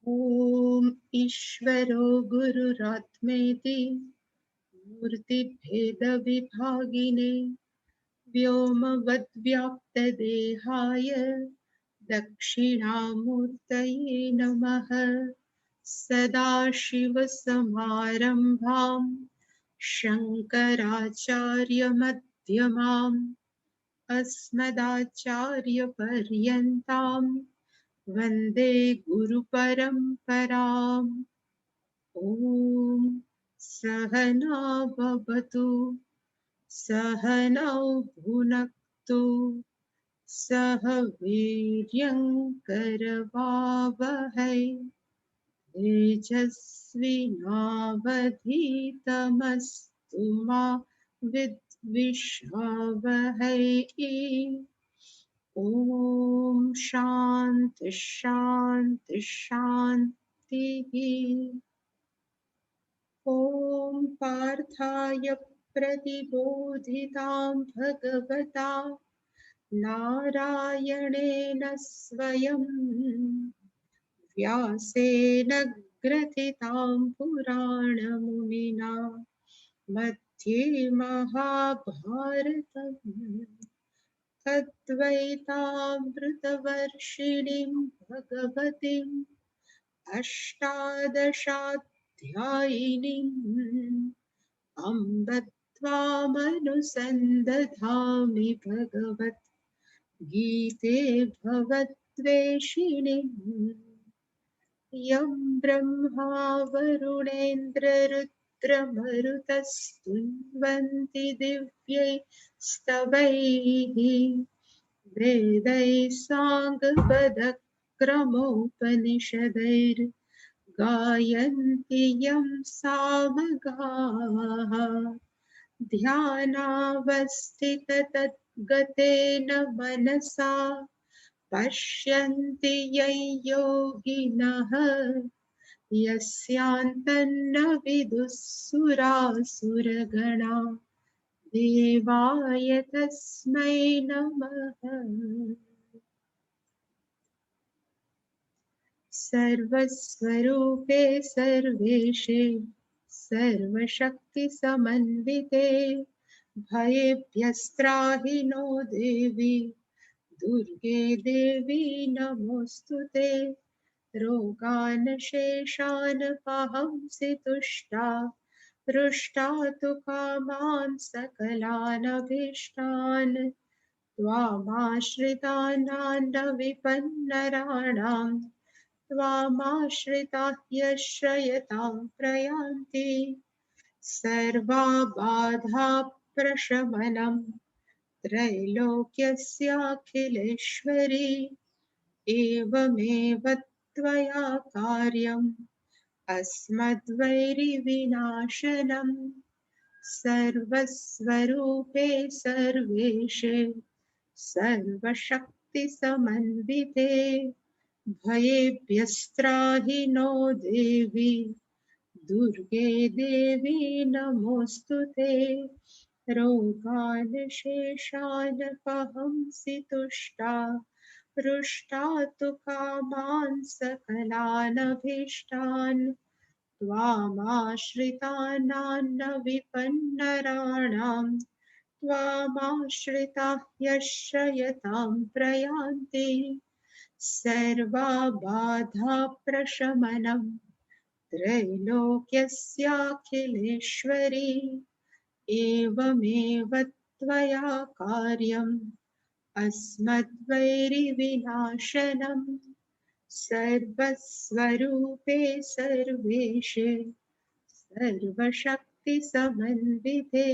ॐ ईश्वरो गुरुरात्मेति मूर्तिभेदविभागिने व्योमवद्व्याप्तदेहाय दक्षिणामूर्तये नमः। सदाशिवसमारम्भां शङ्कराचार्यमध्यमाम् अस्मदाचार्यपर्यन्तां वन्दे गुरुपरम्पराम्। ॐ सहना भवतु सहनौ भुनक्तु सह वीर्यङ्करवावहै तेजस्विनावधीतमस्तु मा विद्विषावहै। ॐ शान्ति शान्ति शान्तिः। ॐ पार्थाय प्रतिबोधितां भगवता नारायणेन स्वयं व्यासेन ग्रथितां पुराणमुनिना मध्ये महाभारतम् अद्वैतामृतवर्षिणीं भगवतीम् अष्टादशाध्यायिनीम् अम्ब त्वामनुसन्दधामि भगवत् गीते भवद्वेषिणीम्। यं ब्रह्मा वरुणेन्द्ररुद्रमरुतस्तुन्वन्ति दिव्यै स्तवैः वेदैः साङ्गपदक्रमोपनिषदैर्गायन्ति यं सामगाः। ध्यानावस्थिततद्गतेन मनसा पश्यन्ति यं योगिनः यस्यान्तन्न विदुःसुरासुरगणा देवाय तस्मै नमः। सर्वस्वरूपे सर्वेशे सर्वशक्तिसमन्विते भयेभ्यस्त्राहि नो देवी दुर्गे देवी नमोऽस्तुते। रोगान् शेषान् पाहंसि तुष्टा हृष्टा तु कामान् सकलानभीष्टान् त्वामाश्रितानां विपन्नराणां त्वामाश्रिताः यश्रयतां प्रयान्ति। सर्वबाधाप्रशमनं त्रैलोक्यस्याखिलेश्वरी एवमेव त्वया कार्यम् अस्मद्वैरिविनाशनम्। सर्वस्वरूपे सर्वेशे सर्वशक्तिसमन्विते भयेभ्यस्त्राहि नो देवी दुर्गे देवी नमोऽस्तुते। रोगान् शेषान् पाहंसि तुष्टा हृष्टा तु कामान् सकलानभीष्टान् त्वामाश्रितानां विपन्नराणां त्वामाश्रिताः यश्रयतां प्रयान्ति। सर्वबाधाप्रशमनं त्रैलोक्यस्याखिलेश्वरी एवमेव त्वया कार्यम् अस्मद्वैरिविनाशनम्। सर्वस्वरूपे सर्वेशे सर्वशक्तिसमन्विते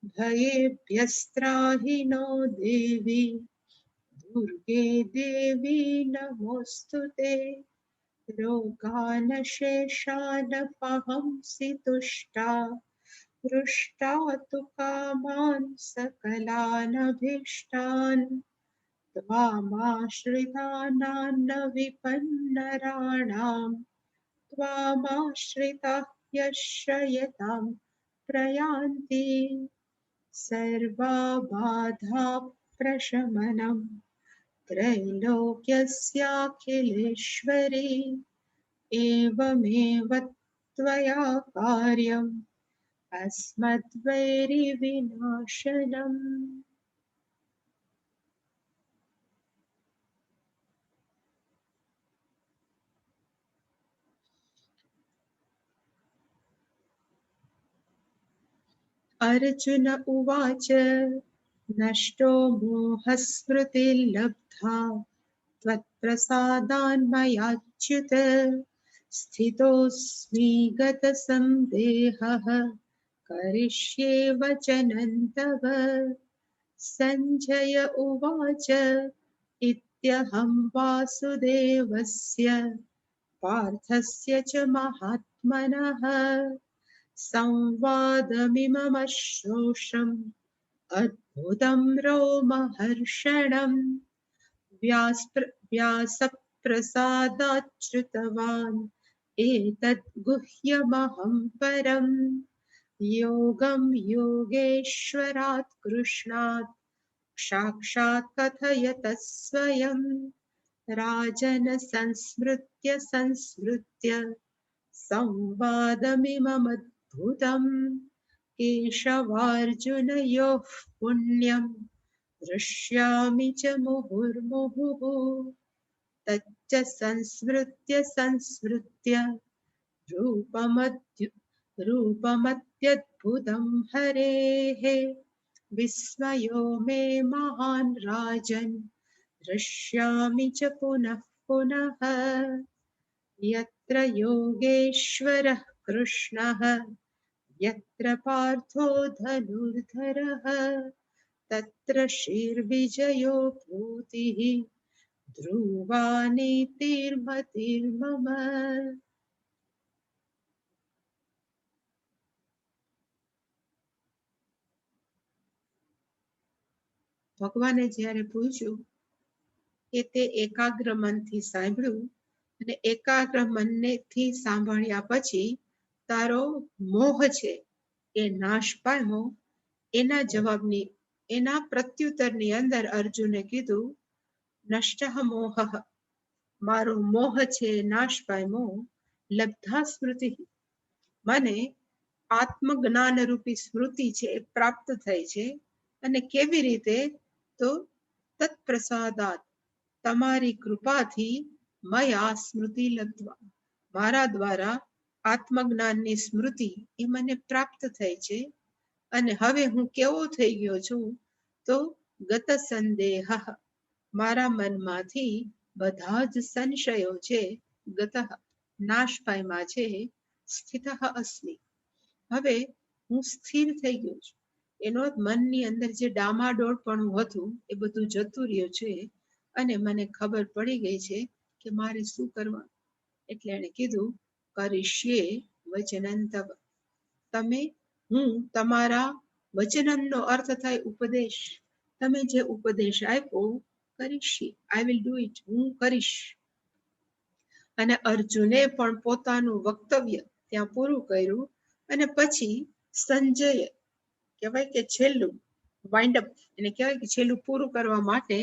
भयेभ्यस्त्राहि नो देवी दुर्गे देवी नमोऽस्तुते। रोगान् शेषान् पाहंसि तुष्टा हृष्टा तु कामान् सकलानभीष्टान् त्वामाश्रितानां विपन्नराणां त्वामाश्रिताः यश्रयतां प्रयान्ति। सर्वबाधाप्रशमनं त्रैलोक्यस्याखिलेश्वरी एवमेव त्वया कार्यम् अस्मद्वैरिविनाशनम्। अर्जुन उवाच नष्टो मोहस्मृतिर्लब्धा त्वत्प्रसादान्मयाच्युत स्थितोऽस्मि गतसन्देहः करिष्ये वचनं तव। सञ्जय उवाच इत्यहं वासुदेवस्य पार्थस्य च महात्मनः संवादमिममश्रोषम् अद्भुतं रोमहर्षणम् व्यासप्रसादाच्छ्रुतवान् एतद् गुह्यमहं परम् योगं योगेश्वरात् कृष्णात् साक्षात् कथयतः स्वयं राजन संस्मृत्य संस्मृत्य संवादमिममद्भुतम् केशवार्जुनयोः पुण्यम् दृश्यामि च मुहुर्मुहुः तच्च संस्मृत्य संस्मृत्य रूपमत्यद्भुतं हरेः विस्मयो मे महान् राजन् दृश्यामि च पुनः पुनः यत्र योगेश्वरः कृष्णः यत्र पार्थो धनुर्धरः तत्र श्रीर्विजयो भूतिः ध्रुवा नीतिर्मतिर्मम। ભગવાને જ્યારે પૂછ્યું કે તે એકાગ્ર મનથી સાંભળ્યું અને એકાગ્ર મનથી સાંભળ્યા પછી તારો મોહ છે એ નાશ પામ્યો, એના જવાબની એના પ્રત્યુત્તરની અંદર અર્જુને કીધું નષ્ટઃ મોહઃ, મારો મોહ છે નાશ પામ્યો, લબ્ધા સ્મૃતિ, મને આત્મજ્ઞાન રૂપી સ્મૃતિ છે એ પ્રાપ્ત થઈ છે. અને કેવી રીતે? તો તત્પ્રસાદાત, તમારી કૃપાથી મયા સ્મૃતિ લબ્ધ્વા, મારા દ્વારા આત્મજ્ઞાનની સ્મૃતિ એ મને પ્રાપ્ત થઈ છે. અને હવે હું કેવો થઈ ગયો છું? તો ગત સંદેહ, મારા મનમાંથી બધા જ સંશયો છે ગત, નાશ પામ્યા છે. સ્થિતઃ અસ્મિ, હવે હું સ્થિર થઈ ગયો છું. એનો મનની અંદર જે ડામાડોળપણું હતું એ બધું જતું રહ્યું છે અને મને ખબર પડી ગઈ છે કે મારે શું કરવાનું. એટલે એણે કીધું કરીશ્યે વચનં તવ, તમે હું તમારા વચનનો અર્થ થાય ઉપદેશ, તમે જે ઉપદેશ આપ્યો કરીશ્યે, આઈ વિલ ડુ ઇટ, હું કરીશ. અને અર્જુને પણ પોતાનું વક્તવ્ય ત્યાં પૂરું કર્યું અને પછી સંજય કહેવાય કે છેલ્લું વાઇન્ડ અપ, એને કહેવાય કે છેલ્લું પૂરું કરવા માટે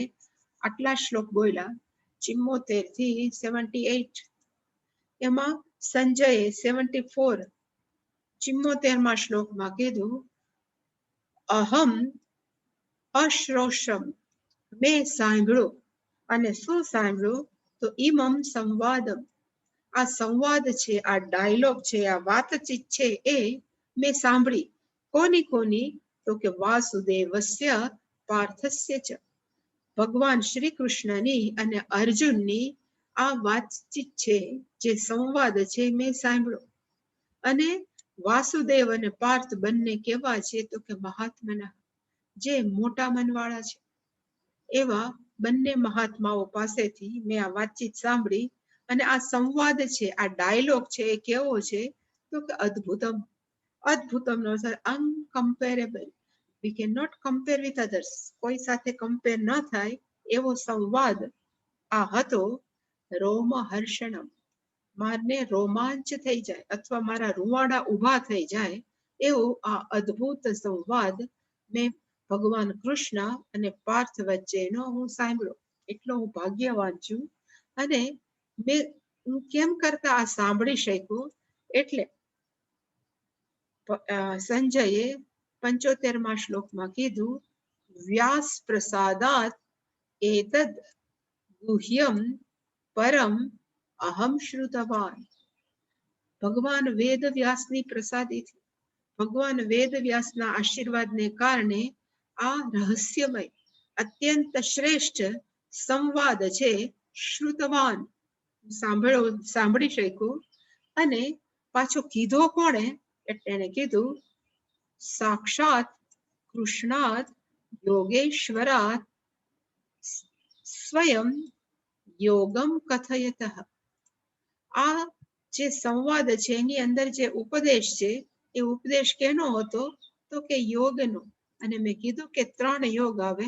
આટલા શ્લોક બોલ્યા 74 થી 78. એમાં સંજયે 74 74માં શ્લોકમાં કીધું અહમ અશ્રોષમ, મેં સાંભળ્યું. અને શું સાંભળ્યું? તો ઇમમ સંવાદમ, આ સંવાદ છે, આ ડાયલોગ છે, આ વાતચીત છે એ મેં સાંભળી. કોની કોની? તો કે વાસુદેવસ્ય પાર્થસ્ય ચ, ભગવાન શ્રી કૃષ્ણની અને અર્જુનની આ વાતચીત છે, જે સંવાદ છે મેં સાંભળ્યો. અને વાસુદેવ અને પાર્થ બંને કેવા છે? તો કે મહાત્માના, જે મોટા મનવાળા છે એવા બંને મહાત્માઓ પાસેથી મેં આ વાતચીત સાંભળી. અને આ સંવાદ છે, આ ડાયલોગ છે એ કેવો છે? તો કે અદ્ભુતમ, અદ્ભુતમનો અર્થ incomparable, we can not compare with others, કોઈ સાથે કમ્પેર ન થાય એવો સંવાદ આ હતો. રોમહર્ષણમ, મારને રોમાંચ થઈ જાય અથવા મારા રૂવાડા ઊભા થઈ જાય એવો આ અદ્ભુત સંવાદ મેં ભગવાન કૃષ્ણ અને પાર્થ વચ્ચેનો હું સાંભળ્યો. એટલો હું ભાગ્યવાન છું. અને મેં હું કેમ કરતા આ સાંભળી શક્યો? એટલે સંજયે 75મા શ્લોકમાં કીધું, વ્યાસ પ્રસાદાત એતદ ગુહ્યમ પરમ અહમ શ્રુતવાન. ભગવાન વેદ વ્યાસની પ્રસાદીથી, ભગવાન વેદ વ્યાસના આશીર્વાદને કારણે આ રહસ્યમય અત્યંત શ્રેષ્ઠ સંવાદ છે શ્રુતવાન, સાંભળી શક્યો. અને પાછો કીધો કોણે? એટલે એને કીધું સાક્ષાત કૃષ્ણાત યોગેશ્વરાત સ્વયં યોગમ કથયતઃ. આ જે સંવાદ છે એની અંદર જે ઉપદેશ છે એ ઉપદેશ કેનો હતો? તો કે યોગનો. અને મેં કીધું કે 3 યોગ આવે,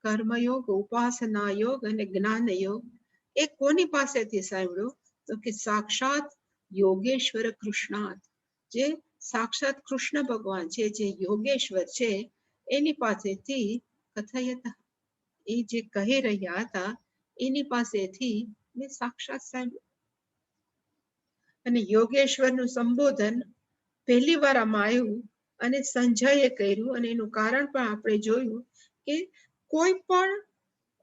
કર્મયોગ, ઉપાસના યોગ અને જ્ઞાન યોગ. એ કોની પાસેથી સાંભળ્યું? તો કે સાક્ષાત યોગેશ્વર કૃષ્ણાત, જે સાક્ષાત કૃષ્ણ ભગવાન છે, જે યોગેશ્વર છે, એની પાસેથી કથયત, એ જે કહી રહ્યા હતા એની પાસેથી મેં સાક્ષાત સાંભળ્યું. અને યોગેશ્વરનું સંબોધન પહેલી વાર આમાં આવ્યું અને સંજયે કર્યું. અને એનું કારણ પણ આપણે જોયું કે કોઈ પણ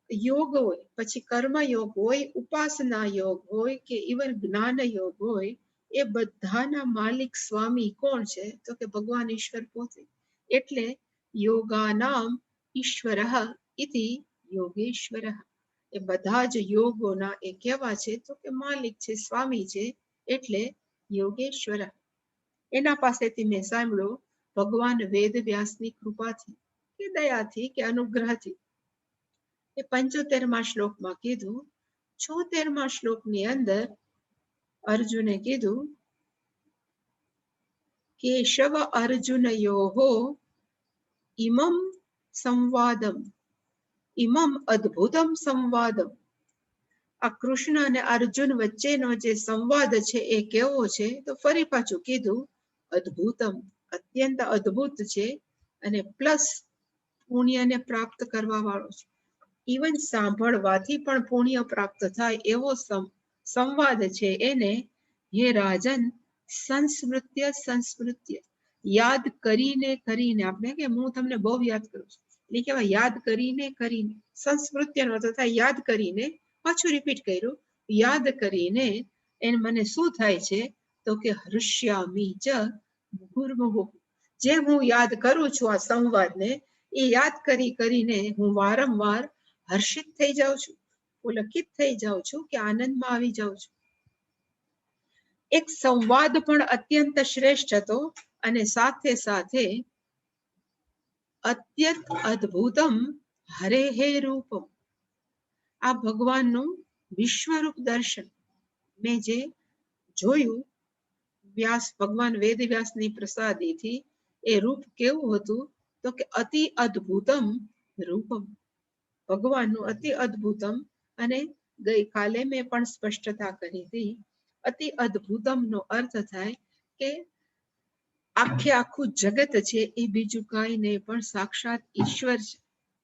યોગ હોય, પછી કર્મયોગ હોય, ઉપાસના યોગ હોય કે ઇવન જ્ઞાન યોગ હોય, એ બધાના માલિક સ્વામી કોણ છે? તો કે ભગવાન ઈશ્વર પોતે. એટલે યોગાનામ ઈશ્વરઃ ઇતિ યોગેશ્વરઃ. એ બધા જ યોગોના એ કેવા છે? તો કે માલિક છે, સ્વામી છે, એટલે યોગેશ્વર. એના પાસેથી મેં સાંભળ્યો ભગવાન વેદ વ્યાસની કૃપાથી કે દયાથી કે અનુગ્રહથી. એ 75મા શ્લોકમાં કીધું. 76મા શ્લોકની અંદર અર્જુને કીધું કેશવ અર્જુનયોહો ઇમમ સંવાદમ, ઇમમ અદ્ભુતમ સંવાદમ. આ કૃષ્ણ અને અર્જુન વચ્ચેનો જે સંવાદ છે એ કેવો છે? તો ફરી પાછું કીધું અદ્ભુતમ, અત્યંત અદ્ભુત છે, અને પ્લસ પુણ્યને પ્રાપ્ત કરવા વાળો છે. ઇવન સાંભળવાથી પણ પુણ્ય પ્રાપ્ત થાય એવો સંવાદ છે. એને હે રાજન સંસ્મૃત્ય સંસ્મૃત્ય, યાદ કરીને કરીને, આપણે કે હું તમને બહુ યાદ કરું છું, એટલે કેવા યાદ કરીને કરીને, સંસ્મૃત્યનો અર્થ થાય યાદ કરીને. પાછું રિપીટ કર્યું, યાદ કરીને એને મને શું થાય છે? તો કે હૃષ્યામી ચ મુહુર્મુહુ. જે હું યાદ કરું છું આ સંવાદને, એ યાદ કરીને હું વારંવાર હર્ષિત થઈ જાઉં છું, પુલકિત થઈ જાઉં છું, કે આનંદમાં આવી જાઉં છું. એક સંવાદ પણ અત્યંત શ્રેષ્ઠ હતો, અને સાથે સાથે અત્યંત અદ્ભુતમ હરે હે રૂપમ. આ ભગવાનનું વિશ્વરૂપ દર્શન મેં જે જોયું વ્યાસ ભગવાન વેદ વ્યાસની પ્રસાદીથી, એ રૂપ કેવું હતું? તો કે અતિ અદ્ભુતમ રૂપમ, ભગવાનનું અતિ અદ્ભુતમ. અને ગઈકાલે મેં પણ સ્પષ્ટતા કરી હતી, અતિ અદ્ભુતમ નો અર્થ થાય કે આખું જગત છે એ બીજું કાંઈ નહીં પણ સાક્ષાત ઈશ્વર છે.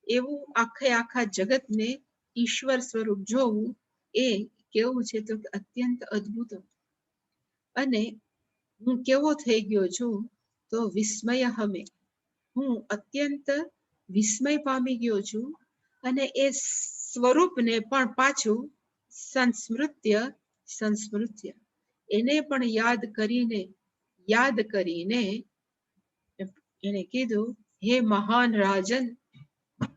એવું આખા જગતને ઈશ્વર સ્વરૂપ જોવું એ કેવું છે? તો અત્યંત અદ્ભુત. અને હું કેવો થઈ ગયો છું? તો વિસ્મય હમે, હું અત્યંત વિસ્મય પામી ગયો છું. અને એ સ્વરૂપને પણ પાછું સંસ્મૃત્ય સંસ્મૃત્ય, એને પણ યાદ કરીને એને કીધું હે મહાન રાજન.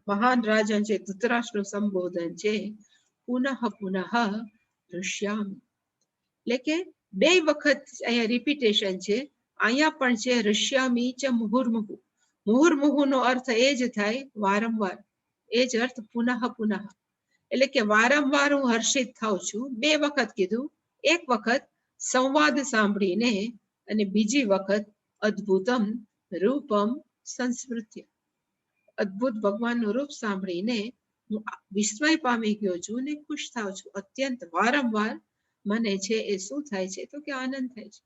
મહાન રાજન છે ધૃતરાષ્ટ્રનું સંબોધન છે. પુનઃ પુનઃ હૃષ્યામિ, એટલે કે 2 વખત અહીંયા રિપીટેશન છે. અહીંયા પણ છે હૃષ્યામિ ચ મુહુર્મુહુ. મુહુર્મુહુ નો અર્થ એ જ થાય વારંવાર, એ જ અર્થ પુનઃ પુનઃ, એટલે કે વારંવાર હું હર્ષિત થાઉં છું. 2 વખત કીધું, એક વખત સંવાદ સાંભળીને, અને બીજી વખત અદ્ભુતમ રૂપમ સંસ્મૃત્ય, અદ્ભુત ભગવાનનું રૂપ સાંભળીને હું વિસ્મય પામી ગયો છું ને ખુશ થાઉં છું. અત્યંત વારંવાર મને છે એ શું થાય છે? તો કે આનંદ થાય છે.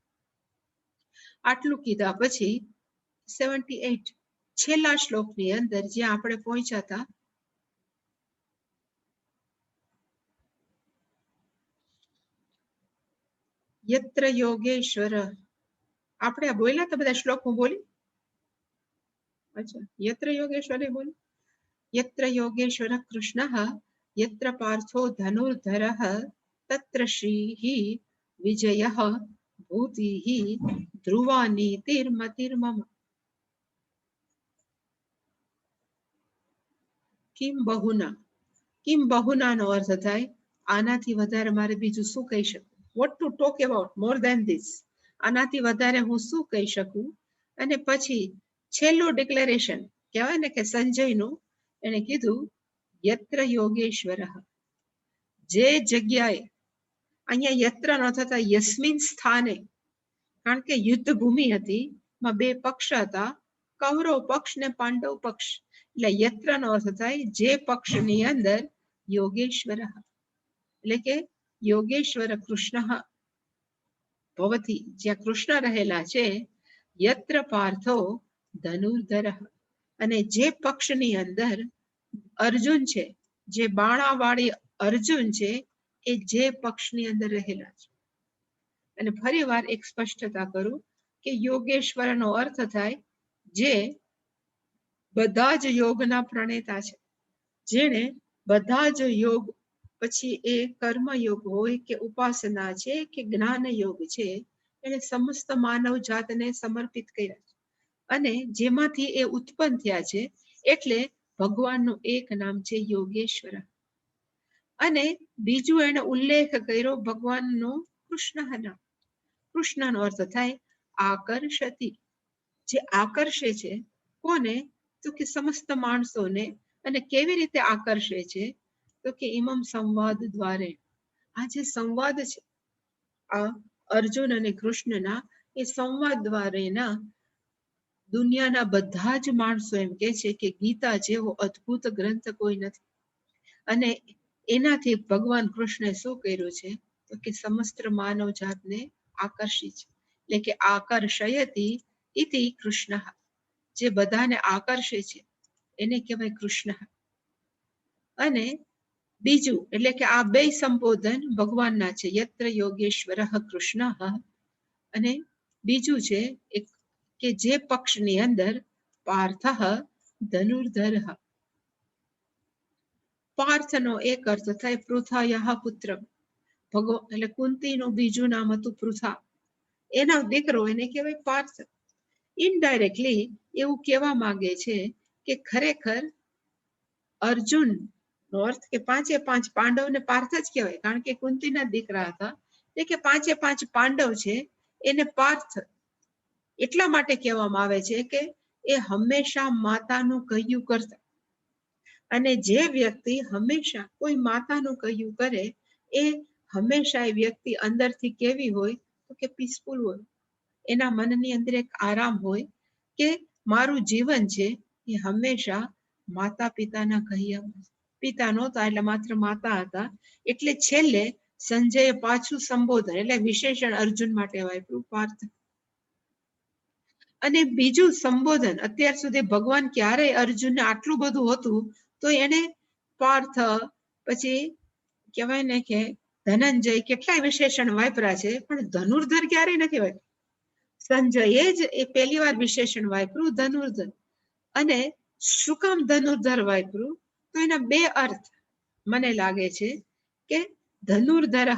આટલું કીધા પછી 78 છેલ્લા શ્લોકની અંદર જ્યાં આપણે પહોંચ્યા હતા, યત્ર યોગેશ્વર, આપણે બોલ્યા તો બધા શ્લોક હું બોલી? અચ્છા, યત્ર યોગેશ્વર બોલ. યત્ર યોગેશ્વર કૃષ્ણ યત્ર પાર્થો ધનુર્ધર તત્ર શ્રી વિજય ભૂતિ ધ્રુવા નીતિર્મતિર્મમ. કિમ બહુના, કિમ બહુના નો અર્થ થાય આનાથી વધારે મારે બીજું શું કહી શકું? What to talk about more than this? આનાથી વધારે હું શું કહી શકું? અને પછી છેલ્લું ડિક્લેરેશન કહેવાય ને કે સંજયનું, એને કીધું યત્ર યોગેશ્વર, જે જગ્યાએ, અહીંયા યત્ર ન થતા યસ્મિન સ્થાને, કારણ કે યુદ્ધ ભૂમિ હતી, માં બે પક્ષ હતા, કૌરવ પક્ષ ને પાંડવ પક્ષ. એટલે યત્ર નો અર્થ થાય જે પક્ષની અંદર યોગેશ્વર, એટલે કે યોગેશ્વર કૃષ્ણ ભવતી, જ્યાં કૃષ્ણ રહેલા છે, યત્ર પાર્થો ધનુર્ધર, અને જે પક્ષની અંદર અર્જુન છે, જે બાણાવાળી અર્જુન છે, એ જે પક્ષની અંદર રહેલા છે. અને ફરી વાર એક સ્પષ્ટતા કરું કે યોગેશ્વર નો અર્થ થાય જે બધા જ યોગના પ્રણેતા છે, જેને બધા જ યોગ, પછી એ કર્મ યોગ હોય કે ઉપાસના છે કે જ્ઞાન યોગ છે, એને સમસ્ત માનવ જાતને સમર્પિત કર્યા છે, અને જેમાંથી એ ઉત્પન્ન થયા છે. એટલે ભગવાનનું એક નામ છે યોગેશ્વર. અને બીજું એને ઉલ્લેખ કર્યો ભગવાનનો કૃષ્ણ નામ. કૃષ્ણનો અર્થ થાય આકર્ષતી, જે આકર્ષે છે. કોને? તો કે સમસ્ત માણસોને. અને કેવી રીતે આકર્ષે છે? તો કે ઇમમ સંવાદ દ્વારે, આ જે સંવાદ છે આ અર્જુન અને કૃષ્ણના, એ સંવાદ દ્વારેના દુનિયાના બધા જ માણસો એમ કે છે કે ગીતા જેવો અદ્ભુત ગ્રંથ કોઈ નથી. અને એનાથી ભગવાન કૃષ્ણે શું કર્યું છે? તો કે સમસ્ત માનવ જાતને આકર્ષી છે. એટલે કે આકર્ષયતી ઇતિ કૃષ્ણ, જે બધાને આકર્ષે છે એને કહેવાય કૃષ્ણ. અને બીજું એટલે કે આ બે સંબોધન ભગવાનના છે, યત્ર યોગેશ્વર કૃષ્ણ. અને બીજું છે એક કે જે પક્ષની અંદર પાર્થ ધનુર્ધર. પાર્થનો એક અર્થ થાય પૃથાયઃ પુત્ર, એટલે કુંતીનું બીજું નામ હતું પૃથા, એના દીકરો એને કહેવાય પાર્થ. ઇનડાયરેક્ટલી એવું કહેવા માંગે છે કે ખરેખર અર્જુન નો અર્થ કે પાંચે પાંચ પાંડવને પાર્થ જ કહેવાય, કારણ કે કુંતીના દીકરા હતા. એટલે કે પાંચે પાંચ પાંડવ છે એને પાર્થ એટલા માટે કહેવામાં આવે છે કે એ હંમેશા માતાનું કહ્યું કરતા. અને જે વ્યક્તિ હંમેશા કોઈ માતાનું કહ્યું કરે, એ હંમેશા એ વ્યક્તિ અંદરથી કેવી હોય? તો કે પીસફુલ હોય. એના મનની અંદર એક આરામ હોય કે મારું જીવન છે એ હંમેશા માતા પિતાના કહ્યા. પિતા નહોતા એટલે માત્ર માતા હતા. એટલે છેલ્લે સંજયે પાછું સંબોધન એટલે વિશેષણ અર્જુન માટે વાપર્યું પાર્થ. અને બીજું સંબોધન, અત્યાર સુધી ભગવાન ક્યારેય અર્જુનને આટલું બધું હતું તો એને પાર્થ, પછી કહેવાય ને કે ધનંજય, કેટલાય વિશેષણ વાપર્યા છે, પણ ધનુર્ધર ક્યારેય નથી વાપર્યું. સંજયે જ એ પહેલી વાર વિશેષણ વાપર્યું ધનુર્ધર. અને શું કામ ધનુર્ધર વાપર્યું? તો એના બે અર્થ મને લાગે છે કે ધનુર્ધર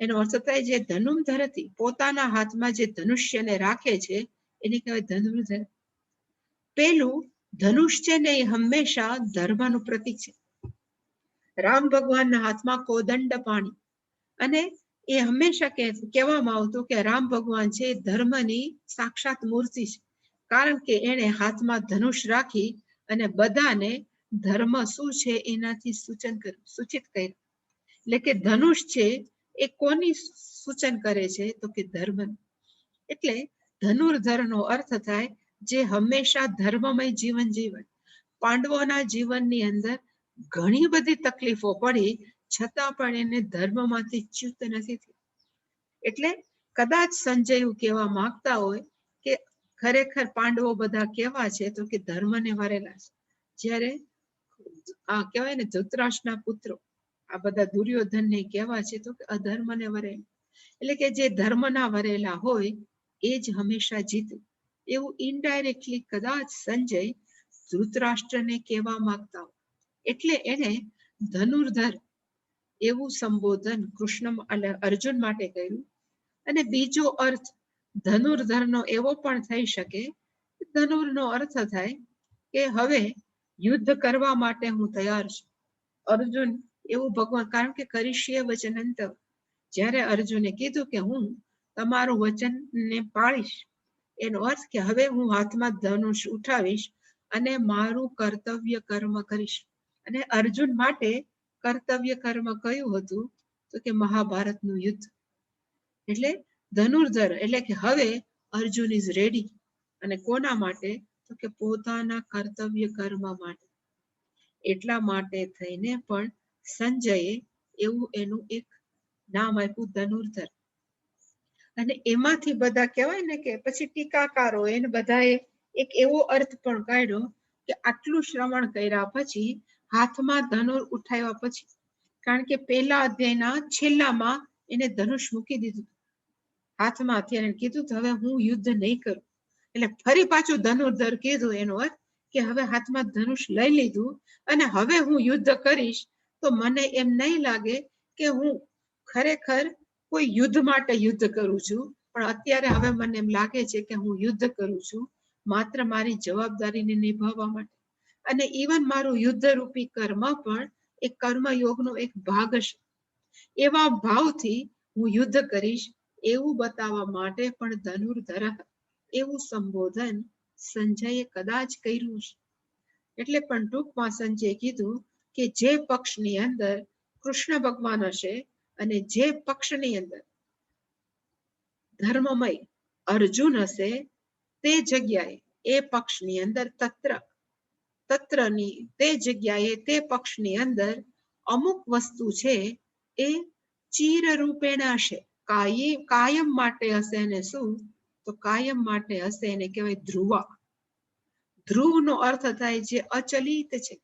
એનો અર્થ થાય જે ધનુર્ધરથી, પોતાના હાથમાં જે ધનુષ્યને રાખે છે એને કહેવાય ધનુર્ધર. પેલું ધનુષ છે ને એ હંમેશા ધર્મનું પ્રતીક છે. રામ ભગવાનના હાથમાં કોદંડ પાણી, અને એ હંમેશા કહેવામાં આવતું કે રામ ભગવાન છે ધર્મની સાક્ષાત મૂર્તિ છે, કારણ કે એને હાથમાં ધનુષ રાખી અને બધાને ધર્મ શું છે એનાથી સૂચિત કર્યું. એટલે કે ધનુષ છે એ કોની સૂચન કરે છે? તો કે ધર્મ. એટલે ધનુર્ધરનો અર્થ થાય જે હંમેશા ધર્મમય જીવન જીવે. પાંડવોના જીવનની અંદર ઘણી બધી તકલીફો પડી, છતાં પણ એને ધર્મમાંથી ચ્યુત નથી થયું. એટલે કદાચ સંજય એવું કહેવા માંગતા હોય કે ખરેખર પાંડવો બધા કેવા છે? તો કે ધર્મને વરેલા છે. જ્યારે આ કહેવાય ને ધૃતરાષ્ટ્રના પુત્રો આ બધા દુર્યોધનને કેવા છે? તો કે અધર્મને વરેલા. એટલે કે જે ધર્મના વરેલા હોય એ જ હંમેશા જીતે, એવું ઇનડાયરેક્ટલી કદાચ સંજય ધૃતરાષ્ટ્રને કહેવા માંગતા હોય. એટલે એને ધનુર્ધર એવું સંબોધન કૃષ્ણ અને અર્જુન માટે કર્યું. અને બીજો અર્થ ધનુર્ધરનો એવો પણ થઈ શકે, ધનુર્નો અર્થ થાય કે હવે યુદ્ધ કરવા માટે હું તૈયાર છું. અર્જુન એવું ભગવાન, કારણ કે કરીશ્ય વચનંત, જ્યારે અર્જુને કીધું કે હું તમારું વચનને પાળીશ, એનો અર્થ કે હવે હું હાથમાં ધનુષ ઉઠાવીશ અને મારું કર્તવ્ય કર્મ કરીશ. અને અર્જુન માટે કર્તવ્ય કર્મ કયું હતું? તો કે મહાભારતનું યુદ્ધ. એટલે ધનુર્ધર એટલે કે હવે અર્જુન ઇઝ રેડી. અને કોના માટે? તો કે પોતાના કર્તવ્ય કર્મ માટે. એટલા માટે થઈને પણ સંજયે એવું એનું એક નામ આપ્યું, ધનુર્ધર. અને એમાંથી બધા કહેવાય ને કે પછી ટીકાકારો એને બધાએ એક એવો અર્થ પણ કાઢ્યો કે આટલું શ્રવણ કર્યા પછી, હાથમાં ધનુર ઉઠાવ્યા પછી, કારણ કે પહેલા અધ્યાયના છેલ્લામાં એને ધનુષ મૂકી દીધું હાથમાંથી, અને કીધું હવે હું યુદ્ધ નહીં કરું. એટલે ફરી પાછું ધનુર્ધર કીધું, એનો અર્થ કે હવે હાથમાં ધનુષ લઈ લીધું અને હવે હું યુદ્ધ કરીશ તો મને એમ નહીં લાગે કે હું ખરેખર કોઈ યુદ્ધ માટે યુદ્ધ કરું છું, પણ અત્યારે હવે મને એમ લાગે છે કે હું યુદ્ધ કરું છું માત્ર મારી જવાબદારીને નિભાવવા માટે. અને ઇવન મારું યુદ્ધ રૂપી કર્મ પણ એક કર્મયોગનો એક ભાગ છે. એવા ભાવથી હું યુદ્ધ કરીશ એવું બતાવવા માટે પણ ધનુર્ધર એવું સંબોધન સંજયે કદાચ કર્યું છે. એટલે પણ ટૂંકમાં સંજયે કીધું કે જે પક્ષની અંદર કૃષ્ણ ભગવાન હશે અને જે પક્ષની અંદર ધર્મમય અર્જુન હશે, તે જગ્યાએ એ પક્ષની અંદર તત્રની તે જગ્યાએ તે પક્ષની અંદર અમુક વસ્તુ છે એ ચીર રૂપેણ હશે, કાયમ માટે હશે. અને શું? તો કાયમ માટે હશે એને કહેવાય ધ્રુવા. ધ્રુવનો અર્થ થાય જે અચલિત છે,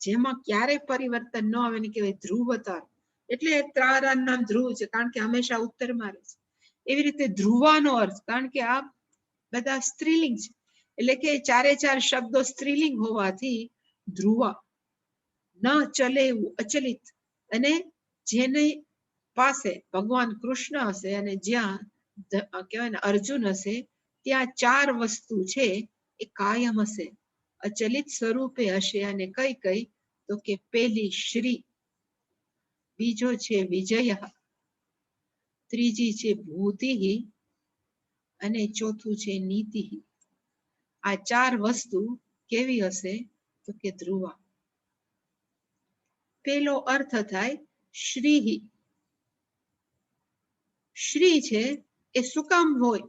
જેમાં ક્યારેય પરિવર્તન ન આવે ને કહેવાય ધ્રુવતાર. એટલે તારાનું નામ ધ્રુવ છે, કારણ કે હંમેશા ઉત્તરમાં રહે છે. એવી રીતે ધ્રુવાનો અર્થ, કારણ કે આ બધા સ્ત્રીલિંગ છે, એટલે કે ચારે ચાર શબ્દો સ્ત્રીલિંગ હોવાથી ધ્રુવા, ન ચલે એવું અચલિત. અને જેની પાસે ભગવાન કૃષ્ણ હશે અને જ્યાં કહેવાય ને અર્જુન હશે, ત્યાં ચાર વસ્તુ છે એ કાયમ હશે, અચલિત સ્વરૂપે હશે. અને કઈ કઈ? તો કે પેલી શ્રી, બીજો છે વિજય, ત્રીજી છે ભૂતિ અને ચોથું છે નીતિ. આ ચાર વસ્તુ કેવી હશે? તો કે ધ્રુવા. પેલો અર્થ થાય શ્રી. શ્રી છે એ શું કામ હોય?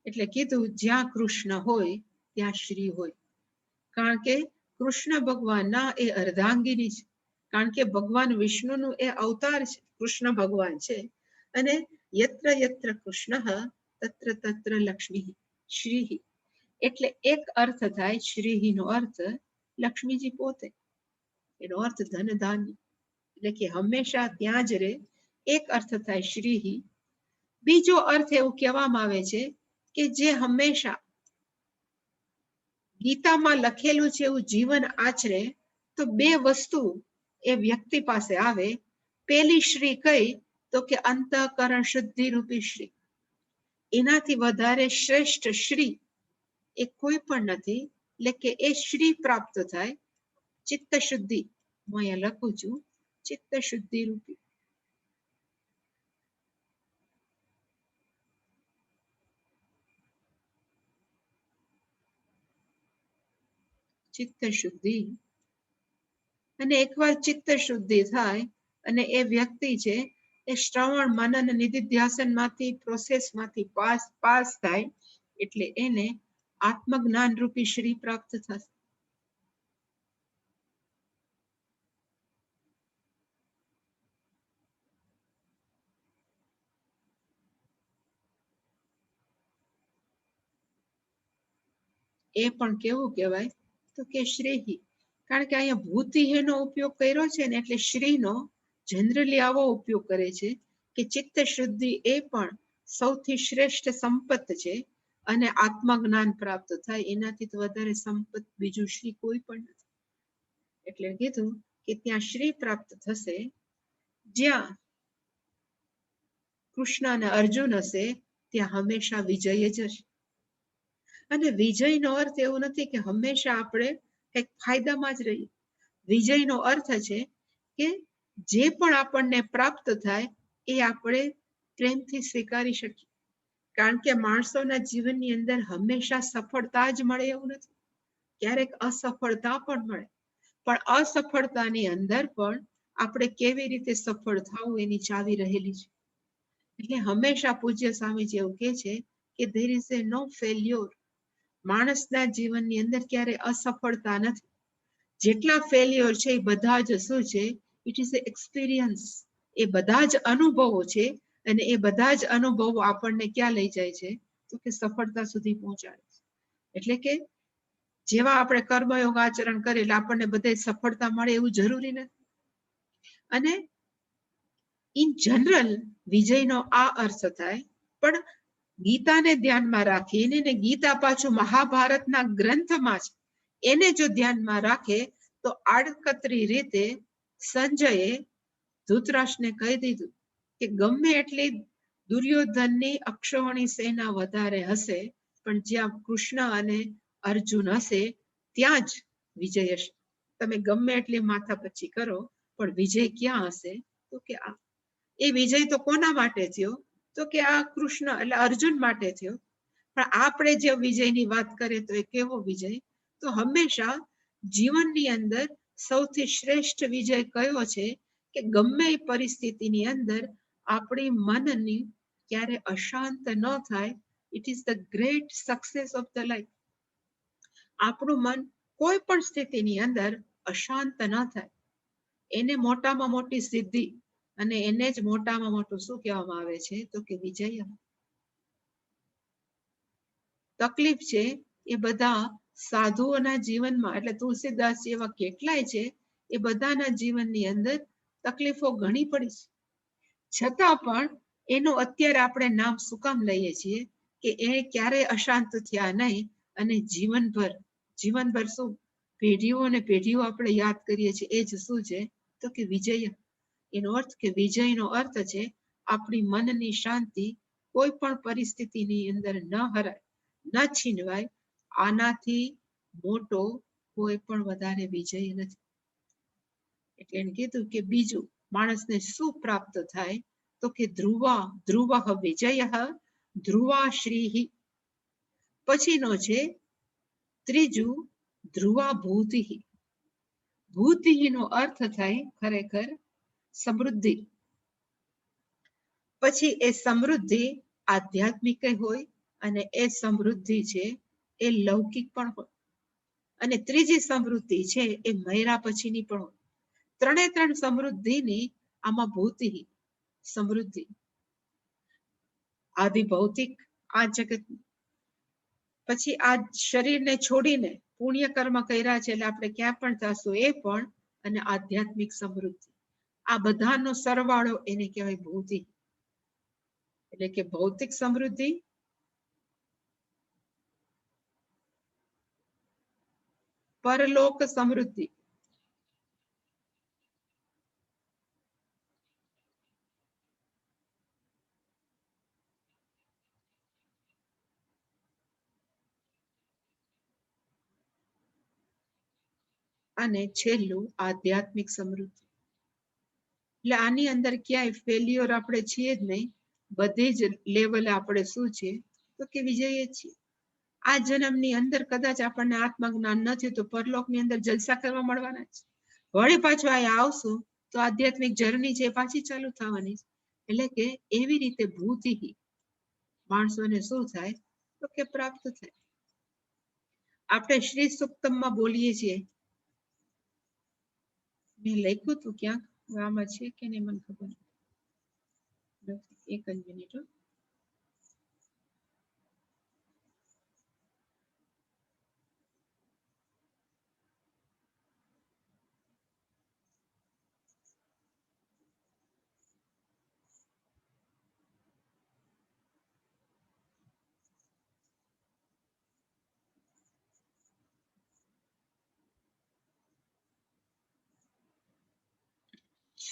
એટલે કીધું જ્યાં કૃષ્ણ હોય ત્યાં શ્રી હોય. કારણ કે કૃષ્ણ ભગવાનના એ અર્ધાંગીની છે, કારણ કે ભગવાન વિષ્ણુનું એ અવતાર છે, કૃષ્ણ ભગવાન છે. અને યત્ર યત્ર કૃષ્ણ તત્ર તત્ર લક્ષ્મી શ્રી. એટલે એક અર્થ થાય શ્રીનો અર્થ લક્ષ્મીજી પોતે, એનો અર્થ ધન ધાન્ય, એટલે કે હંમેશા ત્યાં જ રહે. એક અર્થ થાય શ્રી. બીજો અર્થ એવું કહેવામાં આવે છે કે જે હંમેશા ગીતામાં લખેલું છે એવું જીવન આચરે, તો બે વસ્તુ એ વ્યક્તિ પાસે આવે. પેલી શ્રી કઈ? તો કે અંતઃકરણ શુદ્ધિ રૂપી શ્રી. એનાથી વધારે શ્રેષ્ઠ શ્રી એ કોઈ પણ નથી. એટલે કે એ શ્રી પ્રાપ્ત થાય ચિત્ત શુદ્ધિ. હું અહીંયા લખું છું ચિત્ત શુદ્ધિ રૂપી. ચિત્ત શુદ્ધિ. અને એકવાર ચિત્ત શુદ્ધિ થાય અને એ વ્યક્તિ છે એ શ્રવણ મનન નિધિધ્યાસન માંથી પ્રોસેસમાંથી પાસ થાય, એટલે એને આત્મજ્ઞાન રૂપી શ્રી પ્રાપ્ત થશે. એ પણ કેવું કહેવાય? તો કે શ્રેહી. કારણ કે અહીંયા ભૂતિ નો ઉપયોગ કર્યો છે ને, એટલે શ્રીનો જનરલી આવો ઉપયોગ કરે છે કે ચિત્ત શુદ્ધિ એ પણ સૌથી શ્રેષ્ઠ સંપત છે અને આત્મજ્ઞાન પ્રાપ્ત થાય એનાથી તો વધારે સંપત બીજું શ્રી કોઈ પણ નથી. એટલે કીધું કે ત્યાં શ્રી પ્રાપ્ત થશે જ્યાં કૃષ્ણ અને અર્જુન હશે ત્યાં હંમેશા વિજય જ હશે. અને વિજયનો અર્થ એવો નથી કે હંમેશા આપણે કંઈક ફાયદામાં જ રહીએ. વિજયનો અર્થ છે કે જે પણ આપણને પ્રાપ્ત થાય એ આપણે પ્રેમથી સ્વીકારી શકીએ. કારણ કે માણસોના જીવનની અંદર હંમેશા સફળતા જ મળે એવું નથી. ક્યારેક અસફળતા પણ મળે, પણ અસફળતાની અંદર પણ આપણે કેવી રીતે સફળ થવું એની ચાવી રહેલી છે. એટલે હંમેશા પૂજ્ય સ્વામીજી એવું કહે છે કે there is a no failure. માણસના જીવનની અંદર ક્યારે અસફળતા નથી. જેટલા ફેલ્યોર છે એ બધા જ શું છે? It is experience. એ બધા જ અનુભવો છે અને એ બધા જ અનુભવો આપણને ક્યાં લઈ જાય છે? તો કે સફળતા સુધી પહોંચાડે છે. એટલે કે જેવા આપણે કર્મયોગ આચરણ કરીએ એટલે આપણને બધે સફળતા મળે એવું જરૂરી નથી. અને ઇન જનરલ વિજયનો આ અર્થ થાય, પણ ગીતાને ધ્યાનમાં રાખીને, ને ગીતા પાછું મહાભારતના ગ્રંથમાં છે, એને જો ધ્યાનમાં રાખે તો આડકતરી રીતે સંજયે ધૃતરાષ્ટ્રને કહી દીધું કે ગમે એટલી દુર્યોધનની અક્ષૌહિણી સેના વધારે હશે, પણ જ્યાં કૃષ્ણ અને અર્જુન હશે ત્યાં જ વિજય હશે. તમે ગમે એટલી માથાપચ્છી કરો પણ વિજય ક્યાં હશે? તો કે આ એ વિજય તો કોના માટે થયો? તો કે આ કૃષ્ણ એટલે અર્જુન માટે થયો. પણ આપણે જે વિજયની વાત કરીએ તો એ કેવો વિજય? તો હંમેશા જીવનની અંદર સૌથી શ્રેષ્ઠ વિજય કયો છે? કે ગમે એ પરિસ્થિતિની અંદર આપણી મનની ક્યારે અશાંત ન થાય. It is the great success of the life. આપણું મન કોઈ પણ સ્થિતિની અંદર અશાંત ન થાય, એને મોટામાં મોટી સિદ્ધિ અને એને જ મોટામાં મોટું શું કહેવામાં આવે છે? તો કે વિજય. તકલીફ છે એ બધા સાધુઓના જીવનમાં, એટલે તુલસીદાસ જેવા કેટલાય છે, એ બધાના જીવનની અંદર તકલીફો ઘણી પડી છે. છતાં પણ એનું અત્યારે આપણે નામ શું કામ લઈએ છીએ? કે એ ક્યારેય અશાંત થયા નહીં અને જીવનભર શું પેઢીઓ અને પેઢીઓ આપણે યાદ કરીએ છીએ. એ જ શું છે? તો કે વિજય. એનો અર્થ કે વિજયનો અર્થ છે આપણી મનની શાંતિ કોઈ પણ પરિસ્થિતિની અંદર ન હરાય, ન છીનવાય. આનાથી મોટો કોઈ પણ વધારે વિજય નથી. એટલે એને કીધું કે બીજું માણસને શું પ્રાપ્ત થાય? તો કે ધ્રુવ વિજય ધ્રુવા શ્રી. પછીનો છે ત્રીજું ધ્રુવા ભૂતિ. ભૂતિનો અર્થ થાય ખરેખર સમૃદ્ધિ. પછી એ સમૃદ્ધિ આધ્યાત્મિક હોય અને એ સમૃદ્ધિ છે એ લૌકિક પણ હોય. અને ત્રીજી સમૃદ્ધિ છે એ મયરા પછીની પણ હોય. ત્રણ સમૃદ્ધિની આમાં ભૂતિ સમૃદ્ધિ. આદિ ભૌતિક આ જગત, પછી આ શરીરને છોડીને પુણ્ય કર્મ કર્યા છે એટલે આપણે ક્યાં પણ જશું એ પણ, અને આધ્યાત્મિક સમૃદ્ધિ. આ બધાનો સરવાળો એને કહેવાય ભૌતિ. એટલે કે ભૌતિક સમૃદ્ધિ, પરલોક સમૃદ્ધિ, અને છેલ્લું આધ્યાત્મિક સમૃદ્ધિ. એટલે આની અંદર ક્યાંય ફેલ્યોર આપણે છીએ જ નહીં. બધી જ લેવલે આપણે શું છે? તો કે વિજય છીએ. આ જન્મની અંદર કદાચ આપણને આત્મજ્ઞાન ન થયું તો પરલોકની અંદર જલસા કરવા મળવાના છે. વળી પાછું અહીંયા આવશું તો આધ્યાત્મિક જર્ની છે પાછી ચાલુ થવાની છે. એટલે કે એવી રીતે ભૂતિ માણસોને શું થાય? તો કે પ્રાપ્ત થાય. આપણે શ્રી સુક્તમમાં બોલીએ છીએ, મેં લખ્યું હતું ક્યાંક, આમાં છે કે નહીં મને ખબર નથી. એક જ મિનિટ.